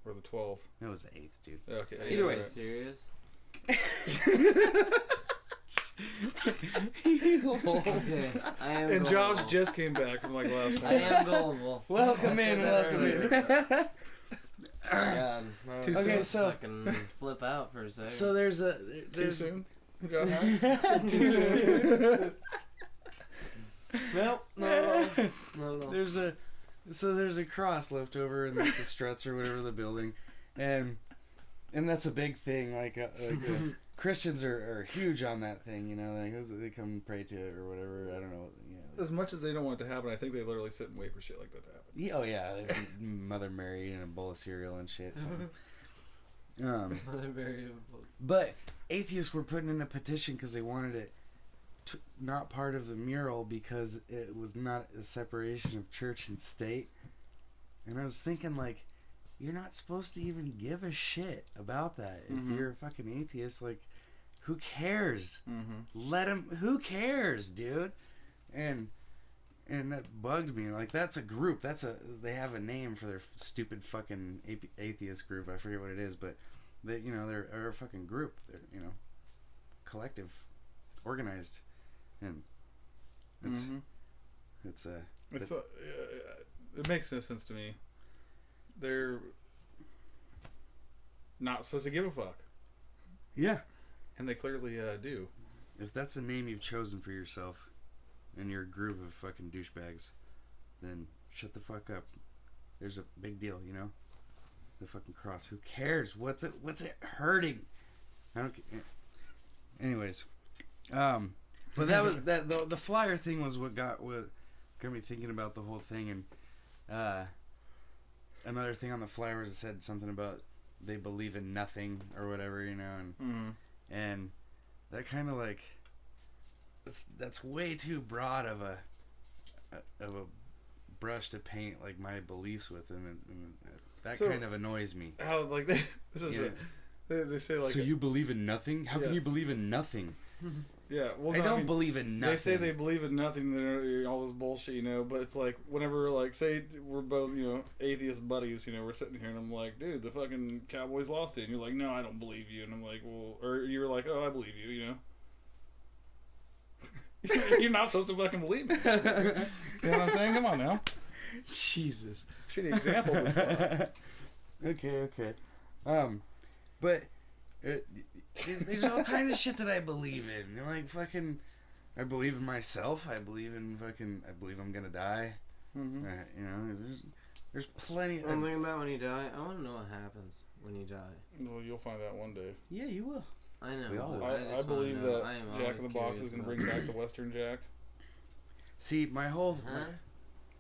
Speaker 2: or the 12th?
Speaker 1: No, it was the 8th, dude.
Speaker 2: Okay.
Speaker 3: Either way, serious. Okay, I am
Speaker 2: and
Speaker 3: gullible.
Speaker 2: Josh just came back from like last week.
Speaker 3: I am gullible.
Speaker 1: Welcome in.
Speaker 3: God,
Speaker 2: Too
Speaker 1: okay,
Speaker 2: soon?
Speaker 1: so
Speaker 3: I can flip out for a second.
Speaker 1: So there's
Speaker 2: Too soon?
Speaker 1: Too soon.
Speaker 3: Nope. No.
Speaker 1: There's a cross left over in like the struts or whatever the building, and that's a big thing. Christians are huge on that thing, you know. Like they come and pray to it or whatever. I don't know. You know,
Speaker 2: as much as they don't want it to happen, I think they literally sit and wait for shit like that to happen.
Speaker 1: Yeah, oh yeah, they feed Mother Mary and a bowl of cereal and shit. So.
Speaker 3: Mother Mary.
Speaker 1: But atheists were putting in a petition because they wanted it not part of the mural because it was not a separation of church and state. And I was thinking, like, you're not supposed to even give a shit about that. If you're a fucking atheist, like, who cares? Let them. Who cares, dude? And that bugged me. Like, that's a group. They have a name for their stupid fucking atheist group. I forget what it is, but they're a fucking group. They're, collective, organized, and
Speaker 2: it makes no sense to me. They're not supposed to give a fuck.
Speaker 1: Yeah.
Speaker 2: And they clearly do.
Speaker 1: If that's the name you've chosen for yourself and your group of fucking douchebags, then shut the fuck up. There's a big deal, you know? The fucking cross. Who cares? What's it hurting? I don't. Anyways, but that was the flyer thing was what got me thinking about the whole thing, and another thing on the flyer was it said something about they believe in nothing or whatever, you know, and that kind of like that's way too broad of a brush to paint like my beliefs with, and that kind of annoys me.
Speaker 2: How like this is they say like
Speaker 1: so you believe in nothing? How can you believe in nothing?
Speaker 2: Yeah, well,
Speaker 1: I don't believe in nothing.
Speaker 2: They say they believe in nothing, they're all this bullshit, you know. But it's like whenever, like, say we're both, you know, atheist buddies, you know, we're sitting here and I'm like, dude, the fucking Cowboys lost it, and you're like, no, I don't believe you, and I'm like, well, or you're like, oh, I believe you, you know. You're not supposed to fucking believe me. You know what I'm saying? Come on now.
Speaker 1: Jesus.
Speaker 2: Shitty example. But
Speaker 1: Okay. But there's all kinds of shit that I believe in. You know, like fucking, I believe in myself. I believe I'm gonna die.
Speaker 2: mm-hmm.
Speaker 1: You know, there's plenty.
Speaker 3: One thing about when you die, I want to know what happens when you die.
Speaker 2: Well, you'll find out one day.
Speaker 1: Yeah, you will.
Speaker 3: I know.
Speaker 1: We all will.
Speaker 2: I believe that Jack in the Box is gonna bring back the Western Jack.
Speaker 1: See, my whole.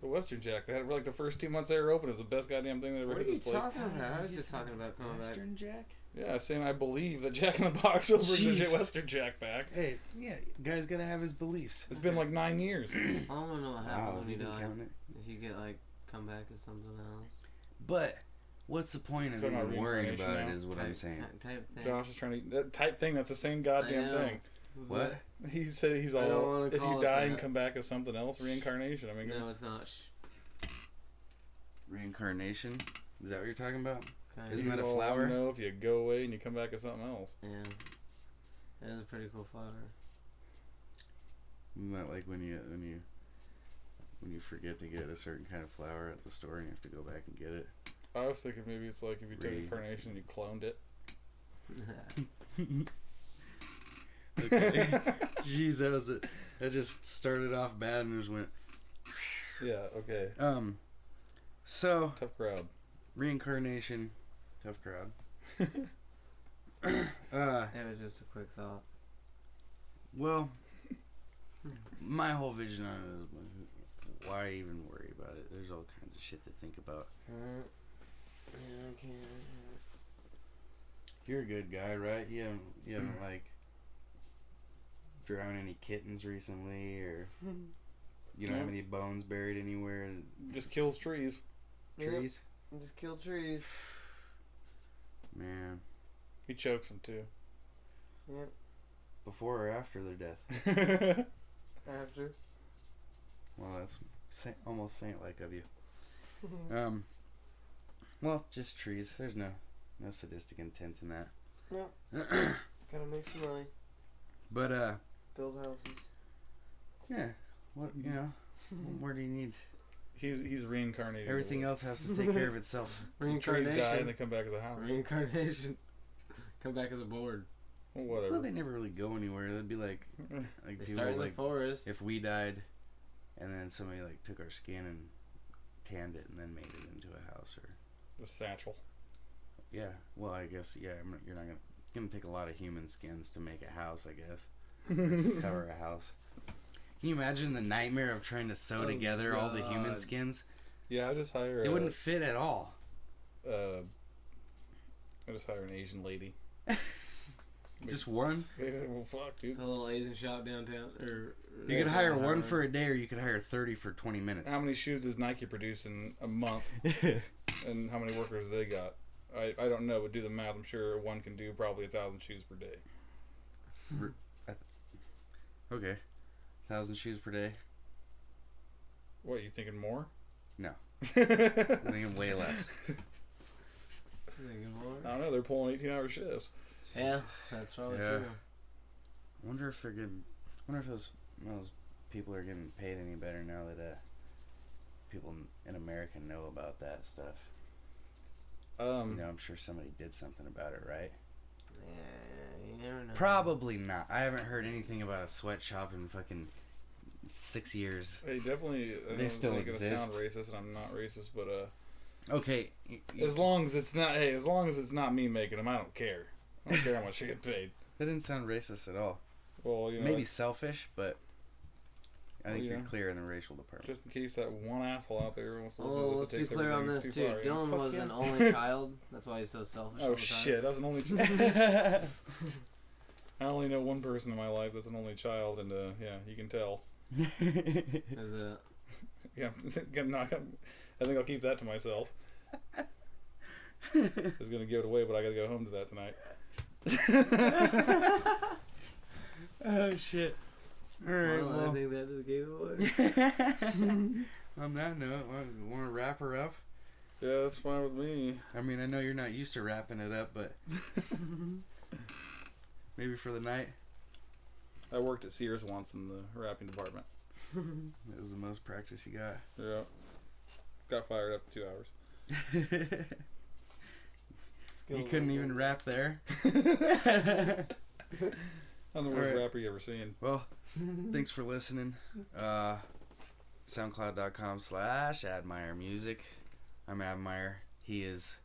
Speaker 2: The Western Jack. They had it for like the first 2 months they were open. It was the best goddamn thing they ever
Speaker 3: What
Speaker 2: hit
Speaker 3: are you
Speaker 2: this place.
Speaker 3: talking about? I was just talking about coming back.
Speaker 1: Western Jack?
Speaker 2: Yeah, saying I believe that Jack in the Box will bring the Western Jack back.
Speaker 1: Hey, yeah, guy's gotta have his beliefs.
Speaker 2: It's been like 9 years.
Speaker 3: I want to know what happens when you
Speaker 1: been
Speaker 3: die.
Speaker 1: counting it.
Speaker 3: If you get like come back as something else.
Speaker 1: But what's the point of
Speaker 2: Talking about
Speaker 1: even worrying
Speaker 2: reincarnation
Speaker 1: about it?
Speaker 2: now?
Speaker 1: Is what I'm saying.
Speaker 3: Type thing.
Speaker 2: Josh is trying to that type thing. That's the same goddamn thing.
Speaker 1: What?
Speaker 2: He said he's
Speaker 3: I don't
Speaker 2: all.
Speaker 3: wanna
Speaker 2: If
Speaker 3: call
Speaker 2: you
Speaker 3: it
Speaker 2: die
Speaker 3: that.
Speaker 2: and come back as something else, reincarnation. I mean,
Speaker 3: No, it's not.
Speaker 1: Reincarnation? Is that what you're talking about?
Speaker 3: Kinda.
Speaker 1: Isn't that a
Speaker 2: all
Speaker 1: flower?
Speaker 2: No, if you go away and you come back as something else.
Speaker 3: Yeah. That is a pretty cool flower.
Speaker 1: Isn't that like when you forget to get a certain kind of flower at the store and you have to go back and get it?
Speaker 2: I was thinking maybe it's like if you took a carnation and you cloned it.
Speaker 1: Okay. Jeez, that just started off bad and just went.
Speaker 2: Yeah. Okay.
Speaker 1: So
Speaker 2: Tough crowd.
Speaker 1: Reincarnation, tough crowd.
Speaker 3: It was just a quick thought.
Speaker 1: Well, my whole vision on it is why even worry about it? There's all kinds of shit to think about.
Speaker 3: Yeah, I can't.
Speaker 1: You're a good guy, right? You haven't like drowned any kittens recently, or you don't have any bones buried anywhere.
Speaker 2: Just kills trees.
Speaker 1: Trees?
Speaker 3: Yep. Just kill trees.
Speaker 1: Man.
Speaker 2: He chokes them too.
Speaker 3: Yep.
Speaker 1: Before or after their death?
Speaker 3: After.
Speaker 1: Well, that's almost saint-like of you. Well, just trees. There's no sadistic intent in that.
Speaker 3: No. Gotta make some money.
Speaker 1: But
Speaker 3: Build houses.
Speaker 1: yeah. What more do you need?
Speaker 2: He's reincarnated.
Speaker 1: Everything else has to take care of itself.
Speaker 2: Trees die and they come back as a house.
Speaker 3: Reincarnation. Come back as a board.
Speaker 2: Well, whatever.
Speaker 1: Well, they never really go anywhere. That'd be like
Speaker 3: They
Speaker 1: people
Speaker 3: start in the
Speaker 1: like
Speaker 3: forest.
Speaker 1: if we died, and then somebody like took our skin and tanned it and then made it into a house, or
Speaker 2: The satchel.
Speaker 1: yeah. Well, I guess yeah. You're not gonna take a lot of human skins to make a house, I guess. To cover a house. Can you imagine the nightmare of trying to sew together all the human skins?
Speaker 2: Yeah, I just hire.
Speaker 1: It wouldn't fit at all.
Speaker 2: I just hire an Asian lady.
Speaker 1: Just one?
Speaker 2: Well, fuck, dude.
Speaker 3: A little Asian shop downtown.
Speaker 1: You could hire one for a day, or you could hire 30 for 20 minutes.
Speaker 2: How many shoes does Nike produce in a month? And how many workers they got? I don't know, but do the math. I'm sure one can do probably 1,000 shoes per day.
Speaker 1: Okay. 1,000 shoes per day?
Speaker 2: What, you thinking more?
Speaker 1: No. I'm thinking way less.
Speaker 2: I don't know. They're pulling 18-hour shifts.
Speaker 3: Yeah, that's probably
Speaker 1: Yeah.
Speaker 3: true.
Speaker 1: I wonder if they're getting. I wonder if those people are getting paid any better now that people in America know about that stuff. I'm sure somebody did something about it, right?
Speaker 3: Yeah, you never know.
Speaker 1: Probably not. I haven't heard anything about a sweatshop in fucking 6 years.
Speaker 2: Hey, definitely.
Speaker 1: They still exist.
Speaker 2: Gonna sound racist, and I'm not racist, but
Speaker 1: okay.
Speaker 2: As long as it's not, as long as it's not me making them, I don't care. I don't care how much I get paid.
Speaker 1: That didn't sound racist at all.
Speaker 2: Well,
Speaker 1: maybe selfish, but I think you're clear in the racial department.
Speaker 2: Just in case that one asshole out there wants to listen
Speaker 3: Oh,
Speaker 2: to this,
Speaker 3: let's be clear on this too.
Speaker 2: Far,
Speaker 3: Dylan was an only child. That's why he's so selfish.
Speaker 2: Oh shit, I was an only child. I only know one person in my life that's an only child, and yeah, you can tell.
Speaker 3: Is it?
Speaker 2: Yeah, I think I'll keep that to myself. I was gonna give it away, but I gotta go home to that tonight.
Speaker 1: Oh shit. Alright, well,
Speaker 3: I think that just gave it away.
Speaker 1: On that note, want to wrap her up?
Speaker 2: Yeah, that's fine with me.
Speaker 1: I mean, I know you're not used to wrapping it up, but maybe for the night.
Speaker 2: I worked at Sears once in the wrapping department.
Speaker 1: That was the most practice you got.
Speaker 2: Yeah. Got fired after 2 hours.
Speaker 1: You couldn't even rap there.
Speaker 2: I'm the worst rapper you ever seen.
Speaker 1: Well, thanks for listening. SoundCloud.com/admiremusic. I'm Admire. He is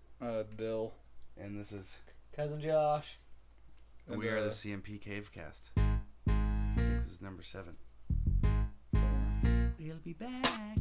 Speaker 2: Dill.
Speaker 1: And this is
Speaker 3: Cousin Josh.
Speaker 1: And we are the CMP CaveCast. I think this is number 7.
Speaker 5: We'll be back.